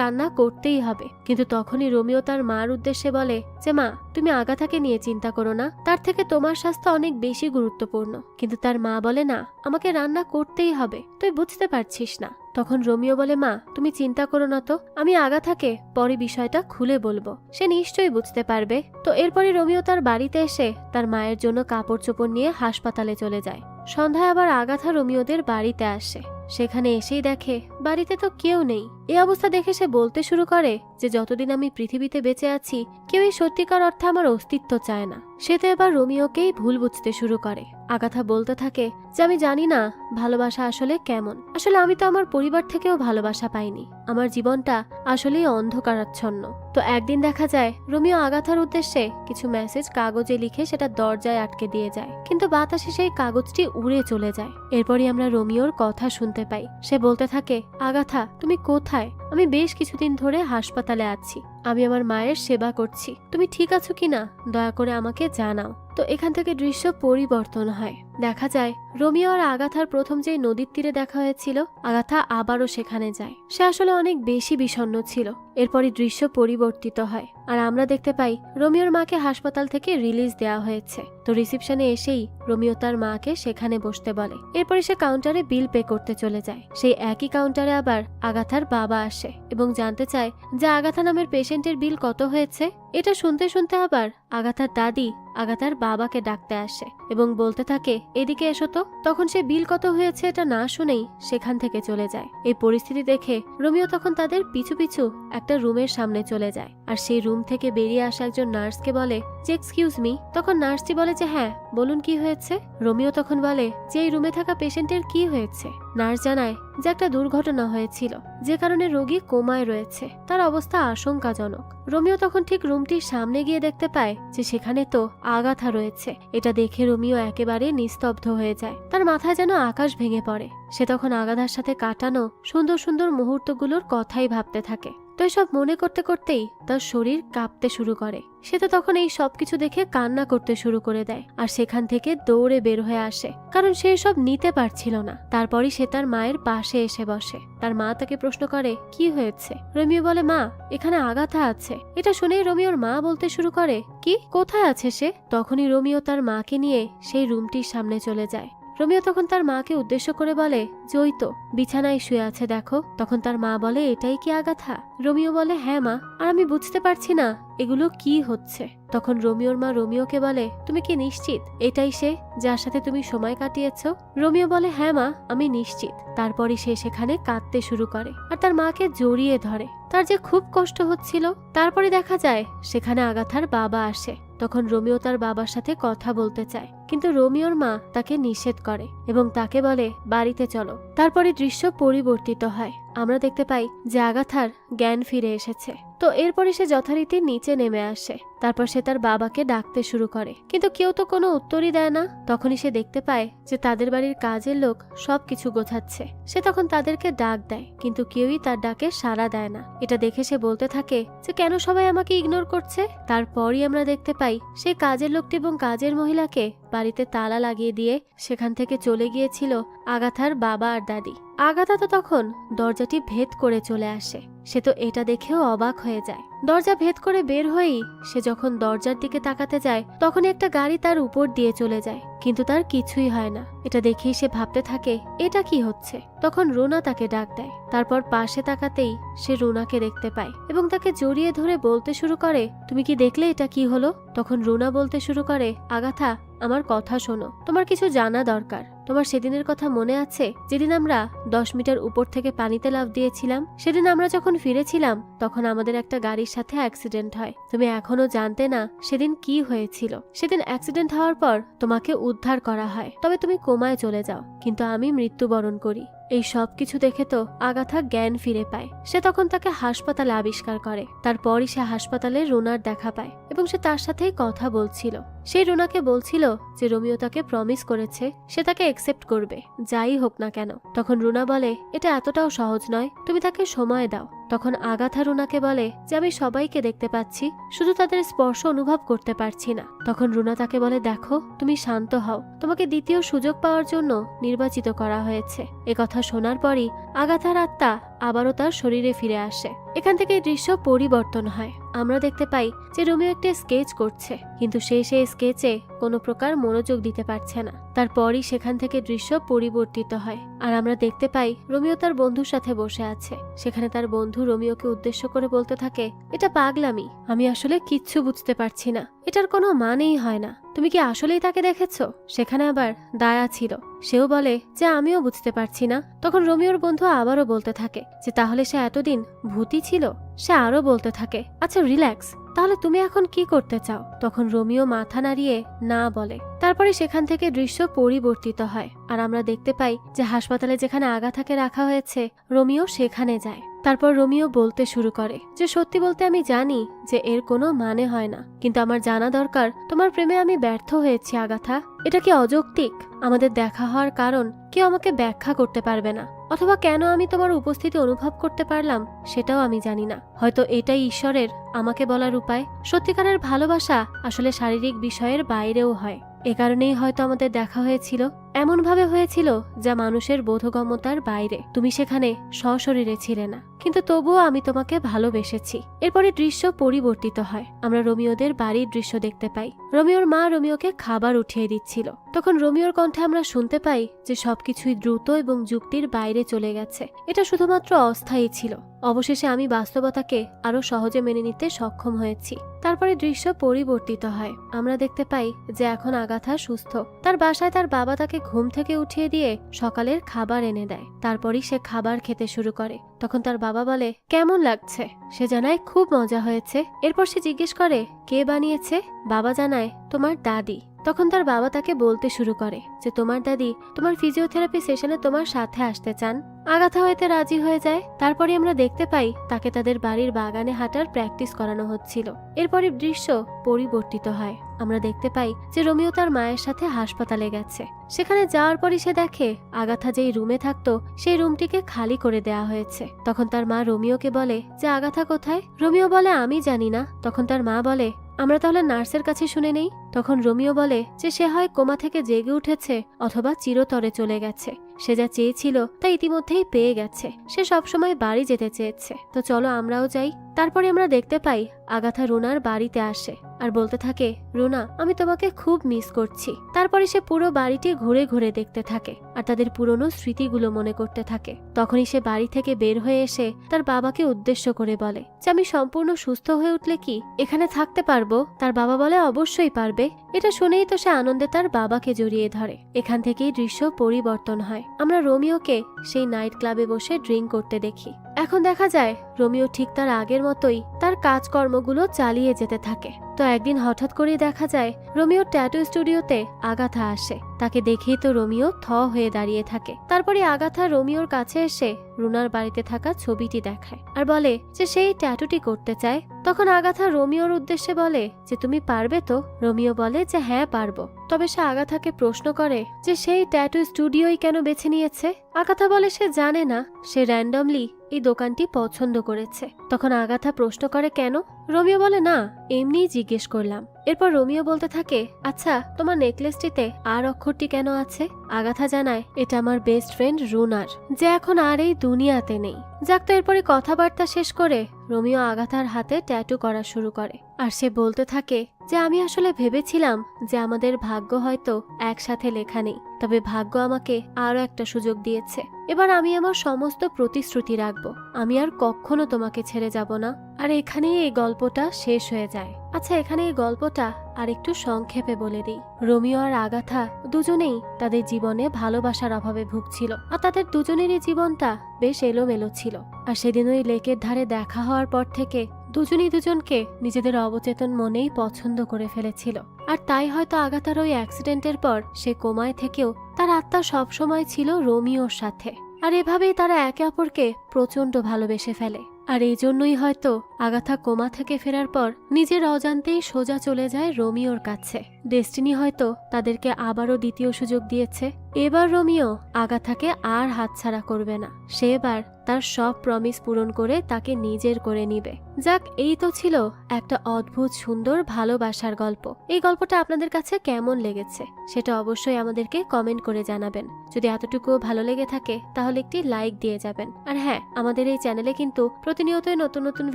রান্না করতেই হবে। কিন্তু তখনই রোমিও তার মার উদ্দেশ্যে বলে যে মা, তুমি আগাথাকে নিয়ে চিন্তা করো না, তার থেকে তোমার স্বাস্থ্য অনেক বেশি গুরুত্বপূর্ণ। কিন্তু তার মা বলে না, আমাকে রান্না করতেই হবে, তুই বুঝতে পারছিস না। তখন রোমিও বলে মা, তুমি চিন্তা করো না তো, আমি আগাথাকে পরে বিষয়টা খুলে বলবো, সে নিশ্চয়ই বুঝতে পারবে। তো এরপরে রোমিও তার বাড়িতে এসে তার মায়ের জন্য কাপড় চোপড় নিয়ে হাসপাতালে চলে যায়। সন্ধ্যায় আবার আগাথা রোমিওদের বাড়িতে আসে। সেখানে এসেই দেখে বাড়িতে তো কেউ নেই। এই অবস্থা দেখে সে বলতে শুরু করে যে যতদিন আমি পৃথিবীতে বেঁচে আছি, কেউই সত্যিকার অর্থে আমার অস্তিত্ব চায় না। সে তো এবার রোমিওকেই ভুল বুঝতে শুরু করে। আগাথা বলতে থাকে যে আমি জানি না ভালোবাসা আসলে কেমন, আসলে আমি তো আমার পরিবার থেকেও ভালোবাসা পাইনি, আমার জীবনটা আসলেই অন্ধকারাচ্ছন্ন। তো একদিন দেখা যায় রোমিও আগাথার উদ্দেশ্যে কিছু মেসেজ কাগজে লিখে সেটা দরজায় আটকে দিয়ে যায়, কিন্তু বাতাসে সেই কাগজটি উড়ে চলে যায়। এরপরই আমরা রোমিওর কথা শুনতে পাই। সে বলতে থাকে, আগাথা তুমি কোথায়? আমি বেশ কিছুদিন ধরে হাসপাতালে আছি, আমি আমার মায়ের সেবা করছি, তুমি ঠিক আছো কিনা দয়া করে আমাকে জানাও। তো এখান থেকে দৃশ্য পরিবর্তন হয়। দেখা যায় রোমিও আর আগাথার প্রথম যেই নদীর তীরে দেখা হয়েছিল, আগাথা আবারও সেখানে যায়। সে আসলে অনেক বেশি বিষণ্ণ ছিল। এরপরই দৃশ্য পরিবর্তিত হয় আর আমরা দেখতে পাই রোমিওর মাকে হাসপাতাল থেকে রিলিজ দেওয়া হয়েছে। তো রিসেপশনে এসেই রোমিও তার মাকে সেখানে বসতে বলে। এরপরে সে কাউন্টারে বিল পে করতে চলে যায়। সেই একই কাউন্টারে আবার আগাথার বাবা আসে এবং জানতে চায় যে আগাথা নামের পেশেন্টের বিল কত হয়েছে। এটা শুনতে শুনতে আবার আগাথার দাদি আগাথার বাবাকে ডাকতে আসে এবং বলতে থাকে এদিকে এসো তো। তখন সে বিল কত হয়েছে এটা না শুনেই সেখান থেকে চলে যায়। এই পরিস্থিতি দেখে রোমিও তখন তাদের পিছু পিছু একটা রুমের সামনে চলে যায় আর সেই রুম থেকে বেরিয়ে আসা একজন নার্সকে বলে যে এক্সকিউজ মি। তখন নার্সটি বলে যে হ্যাঁ বলুন কি হয়েছে। রোমিও তখন বলে যে এই রুমে থাকা পেশেন্টের কি হয়েছে। নার্স জানায় যে একটা দুর্ঘটনা হয়েছিল, যে কারণে রোগী কোমায় রয়েছে, তার অবস্থা আশঙ্কাজনক। রোমিও তখন ঠিক রুমটির সামনে গিয়ে দেখতে পায় যে সেখানে তো আগাথা রয়েছে। এটা দেখে রোমিও একেবারে নিস্তব্ধ হয়ে যায়, তার মাথায় যেন আকাশ ভেঙে পড়ে। সে তখন আগাথার সাথে কাটানো সুন্দর সুন্দর মুহূর্তগুলোর কথাই ভাবতে থাকে। তো এসব মনে করতে করতেই তার শরীর কাঁপতে শুরু করে। সে তো তখন এই সবকিছু দেখে কান্না করতে শুরু করে দেয় আর সেখান থেকে দৌড়ে বের হয়ে আসে, কারণ সে এসব নিতে পারছিল না। তারপরই সে তার মায়ের পাশে এসে বসে। তার মা তাকে প্রশ্ন করে কি হয়েছে। রোমিও বলে মা, এখানে আগাথা আছে। এটা শুনেই রোমিওর মা বলতে শুরু করে কি, কোথায় আছে সে? তখনই রোমিও তার মাকে নিয়ে সেই রুমটির সামনে চলে যায়। রোমিও তখন তার মাকে উদ্দেশ্য করে বলে যে ওই তো বিছানায় শুয়ে আছে দেখো। তখন তার মা বলে এটাই কি আগাথা? রোমিও বলে হ্যাঁ মা, আর আমি বুঝতে পারছি না এগুলো কি হচ্ছে। তখন রোমিওর মা রোমিওকে বলে তুমি কি নিশ্চিত এটাই সে যার সাথে তুমি সময় কাটিয়েছ? রোমিও বলে হ্যাঁ মা, আমি নিশ্চিত। তারপরই সে সেখানে কাঁদতে শুরু করে আর তার মাকে জড়িয়ে ধরে। তার যে খুব কষ্ট হচ্ছিল। তারপরে দেখা যায় সেখানে আগাথার বাবা আসে। তখন রোমিও তার বাবার সাথে কথা বলতে চায়, কিন্তু রোমিওর মা তাকে নিষেধ করে এবং তাকে বলে বাড়িতে চলো। তারপরে দৃশ্য পরিবর্তিত হয়। আমরা দেখতে পাই যে আগাথার জ্ঞান ফিরে এসেছে। তো এরপরে সে যথারীতি নিচে নেমে আসে। তারপর সে তার বাবাকে ডাকতে শুরু করে, কিন্তু কেউ তো কোনো উত্তরই দেয় না। তখনই সে দেখতে পায় যে তাদের বাড়ির কাজের লোক সবকিছু গোছাচ্ছে। সে তখন তাদেরকে ডাক দেয়, কিন্তু কেউই তার ডাকে সাড়া দেয় না। এটা দেখে সে বলতে থাকে যে কেন সবাই আমাকে ইগনোর করছে। তারপরই আমরা দেখতে পাই সেই কাজের লোকটি এবং কাজের মহিলাকে বাড়িতে তালা লাগিয়ে দিয়ে সেখান থেকে চলে গিয়েছিল আগাথার বাবা আর দাদি। আগাথা তো তখন দরজাটি ভেদ করে চলে আসে। সে তো এটা দেখেও অবাক হয়ে যায়। দরজা ভেদ করে বের হয়েই সে যখন দরজার দিকে তাকাতে যায় তখন একটা গাড়ি তার উপর দিয়ে চলে যায়, কিন্তু তার কিছুই হয় না। এটা দেখেই সে ভাবতে থাকে এটা কি হচ্ছে। তখন রুনা তাকে ডাক দেয়। তারপর পাশে তাকাতেই সে রুনাকে দেখতে পায় এবং তাকে জড়িয়ে ধরে বলতে শুরু করে, তুমি কি দেখলে এটা কি হলো? তখন রুনা বলতে শুরু করে, আগাথা আমার কথা শোনো, তোমার কিছু জানা দরকার। তোমার সেদিনের কথা মনে আছে যেদিন আমরা 10 মিটার উপর থেকে পানিতে লাফ দিয়েছিলাম? সেদিন আমরা যখন ফিরেছিলাম তখন আমাদের একটা গাড়ির সাথে অ্যাক্সিডেন্ট হয়। তুমি এখনো জানতে না সেদিন কি হয়েছিল। সেদিন অ্যাক্সিডেন্ট হওয়ার পর তোমাকে উদ্ধার করা হয়, তবে তুমি কোমায় চলে যাও, কিন্তু আমি মৃত্যুবরণ করি। এই সব কিছু দেখে তো আগাথা জ্ঞান ফিরে পায়। সে তখন তাকে হাসপাতালে আবিষ্কার করে। তারপরই সে হাসপাতালে রুনার দেখা পায় এবং সে তার সাথেই কথা বলছিল। সেই রুনাকে বলছিল যে রোমিও তাকে প্রমিস করেছে সে তাকে একসেপ্ট করবে, যাই হোক না কেন। তখন রুনা বলে, এটা এতটাও সহজ নয়, তুমি তাকে সময় দাও। তখন আগাথা রুনাকে বলে যে আমি সবাইকে দেখতে পাচ্ছি, শুধু তাদের স্পর্শ অনুভব করতে পারছি না। তখন রুনা তাকে বলে, দেখো তুমি শান্ত হও, তোমাকে দ্বিতীয় সুযোগ পাওয়ার জন্য নির্বাচিত করা হয়েছে। কথা শোনার পরই আগাথার আত্মা আবারও তার শরীরে ফিরে আসে। এখান থেকে দৃশ্য পরিবর্তন হয়। আমরা দেখতে পাই যে রোমিও একটা স্কেচ করছে, কিন্তু সে সেই স্কেচে কোনো প্রকার মনোযোগ দিতে পারছে না। তারপরই সেখান থেকে দৃশ্য পরিবর্তিত হয় আর আমরা দেখতে পাই রোমিও তার বন্ধুর সাথে বসে আছে। সেখানে তার বন্ধু রোমিওকে উদ্দেশ্য করে বলতে থাকে, এটা পাগলামি, আমি আসলে কিচ্ছু বুঝতে পারছি না, এটার কোনো মানেই হয় না। তুমি কি আসলেই তাকে দেখেছো? সেখানে আবার দায়া ছিল, সেও বলে যে আমিও বুঝতে পারছি না। তখন রোমিওর বন্ধু আবারও বলতে থাকে যে তাহলে সে এতদিন ভূতই ছিল। সে আরো বলতে থাকে, আচ্ছা রিল্যাক্স, তাহলে তুমি এখন কি করতে চাও? তখন রোমিও মাথা নাড়িয়ে না বলে। তারপরে সেখান থেকে দৃশ্য পরিবর্তিত হয় আর আমরা দেখতে পাই যে হাসপাতালে যেখানে আগাথাকে রাখা হয়েছে রোমিও সেখানে যায়। তারপর রোমিও বলতে শুরু করে যে সত্যি বলতে আমি জানি যে এর কোনো মানে হয় না, কিন্তু আমার জানা দরকার তোমার প্রেমে আমি ব্যর্থ হয়েছি আগাথা। এটা কি অযৌক্তিক? আমাদের দেখা হওয়ার কারণ কেউ আমাকে ব্যাখ্যা করতে পারবে না, অথবা কেন আমি তোমার উপস্থিতি অনুভব করতে পারলাম সেটাও আমি জানি না। হয়তো এটাই ঈশ্বরের আমাকে বলার উপায়। সত্যিকারের ভালোবাসা আসলে শারীরিক বিষয়ের বাইরেও হয়। এ কারণেই হয়তো আমাদের দেখা হয়েছিল, এমন ভাবে হয়েছিল যা মানুষের বোধগম্যতার বাইরে। তুমি সেখানে সশরীরে ছিলে না, কিন্তু তবুও আমি তোমাকে ভালোবেসেছি। এরপরে দৃশ্য পরিবর্তিত হয়। আমরা রোমিওদের বাড়ির দৃশ্য দেখতে পাই। রোমিওর মা রোমিওকে খাবার উঠিয়ে দিচ্ছিল। তখন রোমিওর কণ্ঠে আমরা শুনতে পাই যে সবকিছুই দ্রুত এবং যুক্তির বাইরে চলে গেছে। এটা শুধুমাত্র অস্থায়ী ছিল। অবশেষে আমি বাস্তবতাকে আরো সহজে মেনে নিতে সক্ষম হয়েছি। তারপরে দৃশ্য পরিবর্তিত হয়। আমরা দেখতে পাই যে এখন আগাথা সুস্থ। তার বাসায় তার বাবা তাকে ঘুম থেকে উঠিয়ে দিয়ে সকালের খাবার এনে দেয়। তারপরই সে খাবার খেতে শুরু করে। তখন তার বাবা বলে, কেমন লাগছে? সে জানায় খুব মজা হয়েছে। এরপর সে জিজ্ঞেস করে, কে বানিয়েছে? বাবা জানায়, তোমার দাদি। তখন তার বাবা তাকে বলতে শুরু করে যে তোমার দাদি তোমার ফিজিওথেরাপি সেশনে তোমার সাথে আসতে চান। আগাথা হইতে রাজি হয়ে যায়। তারপরে আমরা দেখতে পাই তাকে তাদের বাড়ির বাগানে হাঁটার প্র্যাকটিস করানো হচ্ছিল। এরপরে দৃশ্য পরিবর্তিত হয়। আমরা দেখতে পাই যে রোমিও তার মায়ের সাথে হাসপাতালে গেছে। সেখানে যাওয়ার পরই সে দেখে আগাথা যেই রুমে থাকতো সেই রুমটিকে খালি করে দেয়া হয়েছে। তখন তার মা রোমিওকে বলে যে আগাথা কোথায়? রোমিও বলে আমি জানি না। তখন তার মা বলে, আমরা তাহলে নার্সের কাছে শুনে নেই। তখন রোমিও বলে যে সে হয় কোমা থেকে জেগে উঠেছে অথবা চিরতরে চলে গেছে। সে যা চেয়েছিল তা ইতিমধ্যেই পেয়ে গেছে। সে সবসময় বাড়ি যেতে চেয়েছে, তো চলো আমরাও যাই। তারপরে আমরা দেখতে পাই আগাথা রুনার বাড়িতে আসে আর বলতে থাকে, রুনা আমি তোমাকে খুব মিস করছি। তারপরে সে পুরো বাড়িটি ঘুরে ঘুরে দেখতে থাকে আর তাদের পুরনো স্মৃতিগুলো মনে করতে থাকে। তখনই সে বাড়ি থেকে বের হয়ে এসে তার বাবাকে উদ্দেশ্য করে বলে যে আমি সম্পূর্ণ সুস্থ হয়ে উঠলে কি এখানে থাকতে পারবো? তার বাবা বলে অবশ্যই পারবে। এটা শুনেই তো সে আনন্দে তার বাবাকে জড়িয়ে ধরে। এখান থেকেই দৃশ্য পরিবর্তন হয়। আমরা রোমিওকে সেই নাইট ক্লাবে বসে ড্রিঙ্ক করতে দেখি। এখন দেখা যায় রোমিও ঠিক তার আগের মতোই তার কাজকর্মগুলো চালিয়ে যেতে থাকে। তো একদিন হঠাৎ করেই দেখা যায় রোমিওর ট্যাটু স্টুডিওতে আগাথা আসে। তাকে দেখেই তো রোমিও থ হয়ে দাঁড়িয়ে থাকে। তারপরে আগাথা রোমিওর কাছে এসে রুনার বাড়িতে থাকা ছবিটি দেখায় আর বলে যে সেই ট্যাটুটি করতে চায়। তখন আগাথা রোমিওর উদ্দেশ্যে বলে যে তুমি পারবে তো? রোমিও বলে যে হ্যাঁ পারবো। তবে সে আগাথাকে প্রশ্ন করে যে সেই ট্যাটু স্টুডিওই কেন বেছে নিয়েছে। আগাথা বলে সে জানে না, সে র্যান্ডমলি এই দোকানটি পছন্দ করেছে। তখন আগাথা প্রশ্ন করে কেন? রোমিও বলে না, এমনিই জিজ্ঞেস করলাম। এরপর রোমিও বলতে থাকে, আচ্ছা তোমার নেকলেসটিতে আর অক্ষরটি কেন আছে? আগাথা জানায়, এটা আমার বেস্ট ফ্রেন্ড রুনার, যে এখন আর এই দুনিয়াতে নেই। যাক, তো এরপরে কথাবার্তা শেষ করে রোমিও আগাথার হাতে ট্যাটু করা শুরু করে। আর সে বলতে থাকে যে আমি আসলে ভেবেছিলাম যে আমাদের ভাগ্য হয়তো একসাথে লেখা নেই, তবে ভাগ্য আমাকে আরো একটা সুযোগ দিয়েছে। এবার আমি আমার সমস্ত প্রতিশ্রুতি রাখবো, আমি আর কখনো তোমাকে ছেড়ে যাব না। আর এখানেই এই গল্পটা শেষ হয়ে যায়। আচ্ছা, এখানে এই গল্পটা আর একটু সংক্ষেপে বলে দিই। রোমিও আর আগাথা দুজনেই তাদের জীবনে ভালোবাসার অভাবে ভুগছিল, আর তাদের দুজনেরই জীবনটা বেশ এলোমেলো ছিল। আর সেদিন ওই লেকের ধারে দেখা হওয়ার পর থেকে দুজনই দুজনকে নিজেদের অবচেতন মনেই পছন্দ করে ফেলেছিল। আর তাই হয়তো আগাথার ওই অ্যাক্সিডেন্টের পর সে কোমায় থেকেও তার আত্মা সবসময় ছিল রোমিওর সাথে। আর এভাবেই তারা একে অপরকে প্রচন্ড ভালোবেসে ফেলে। আর এই জন্যই হয়তো আগাথা কোমা থেকে ফেরার পর নিজের অজান্তেই সোজা চলে যায় রোমিওর কাছে। ডেস্টিনি হয়তো তাদেরকে আবারও দ্বিতীয় সুযোগ দিয়েছে। এবার রোমিও আগাথাকে আর হাতছাড়া করবে না, সে এবার তার সব প্রমিস পূরণ করে তাকে নিজের করে নিবে। যাক, এই তো ছিল একটা অদ্ভুত সুন্দর ভালোবাসার গল্প। এই গল্পটা আপনাদের কাছে কেমন লেগেছে সেটা অবশ্যই আমাদেরকে কমেন্ট করে জানাবেন। যদি এতটুকু ভালো লেগে থাকে তাহলে একটি লাইক দিয়ে যাবেন। আর হ্যাঁ, আমাদের এই চ্যানেলে কিন্তু প্রতিনিয়তই নতুন নতুন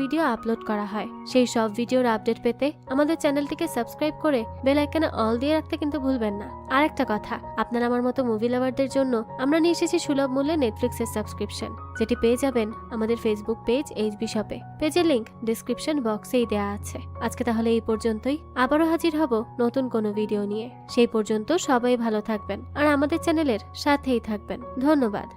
ভিডিও আপলোড করা হয়। সেই সব ভিডিওর আপডেট পেতে আমাদের চ্যানেলটিকে সাবস্ক্রাইব করে বেল আইকনে অল দিয়ে রাখতে কিন্তু ভুলবেন না। আর একটা কথা, আপনারা আমার মতো মুভি লাভারদের জন্য আমরা নিয়ে এসেছি সুলভ মূল্যে নেটফ্লিক্সের সাবস্ক্রিপশন, যেটি পেয়ে যাবেন আমাদের ফেসবুক পেজ এইচবি শপে। পেজের লিংক ডিসক্রিপশন বক্সেই দেওয়া আছে। আজকে তাহলে এই পর্যন্তই, আবারও হাজির হব নতুন কোনো ভিডিও নিয়ে। সেই পর্যন্ত সবাই ভালো থাকবেন আর আমাদের চ্যানেলের সাথেই থাকবেন। ধন্যবাদ।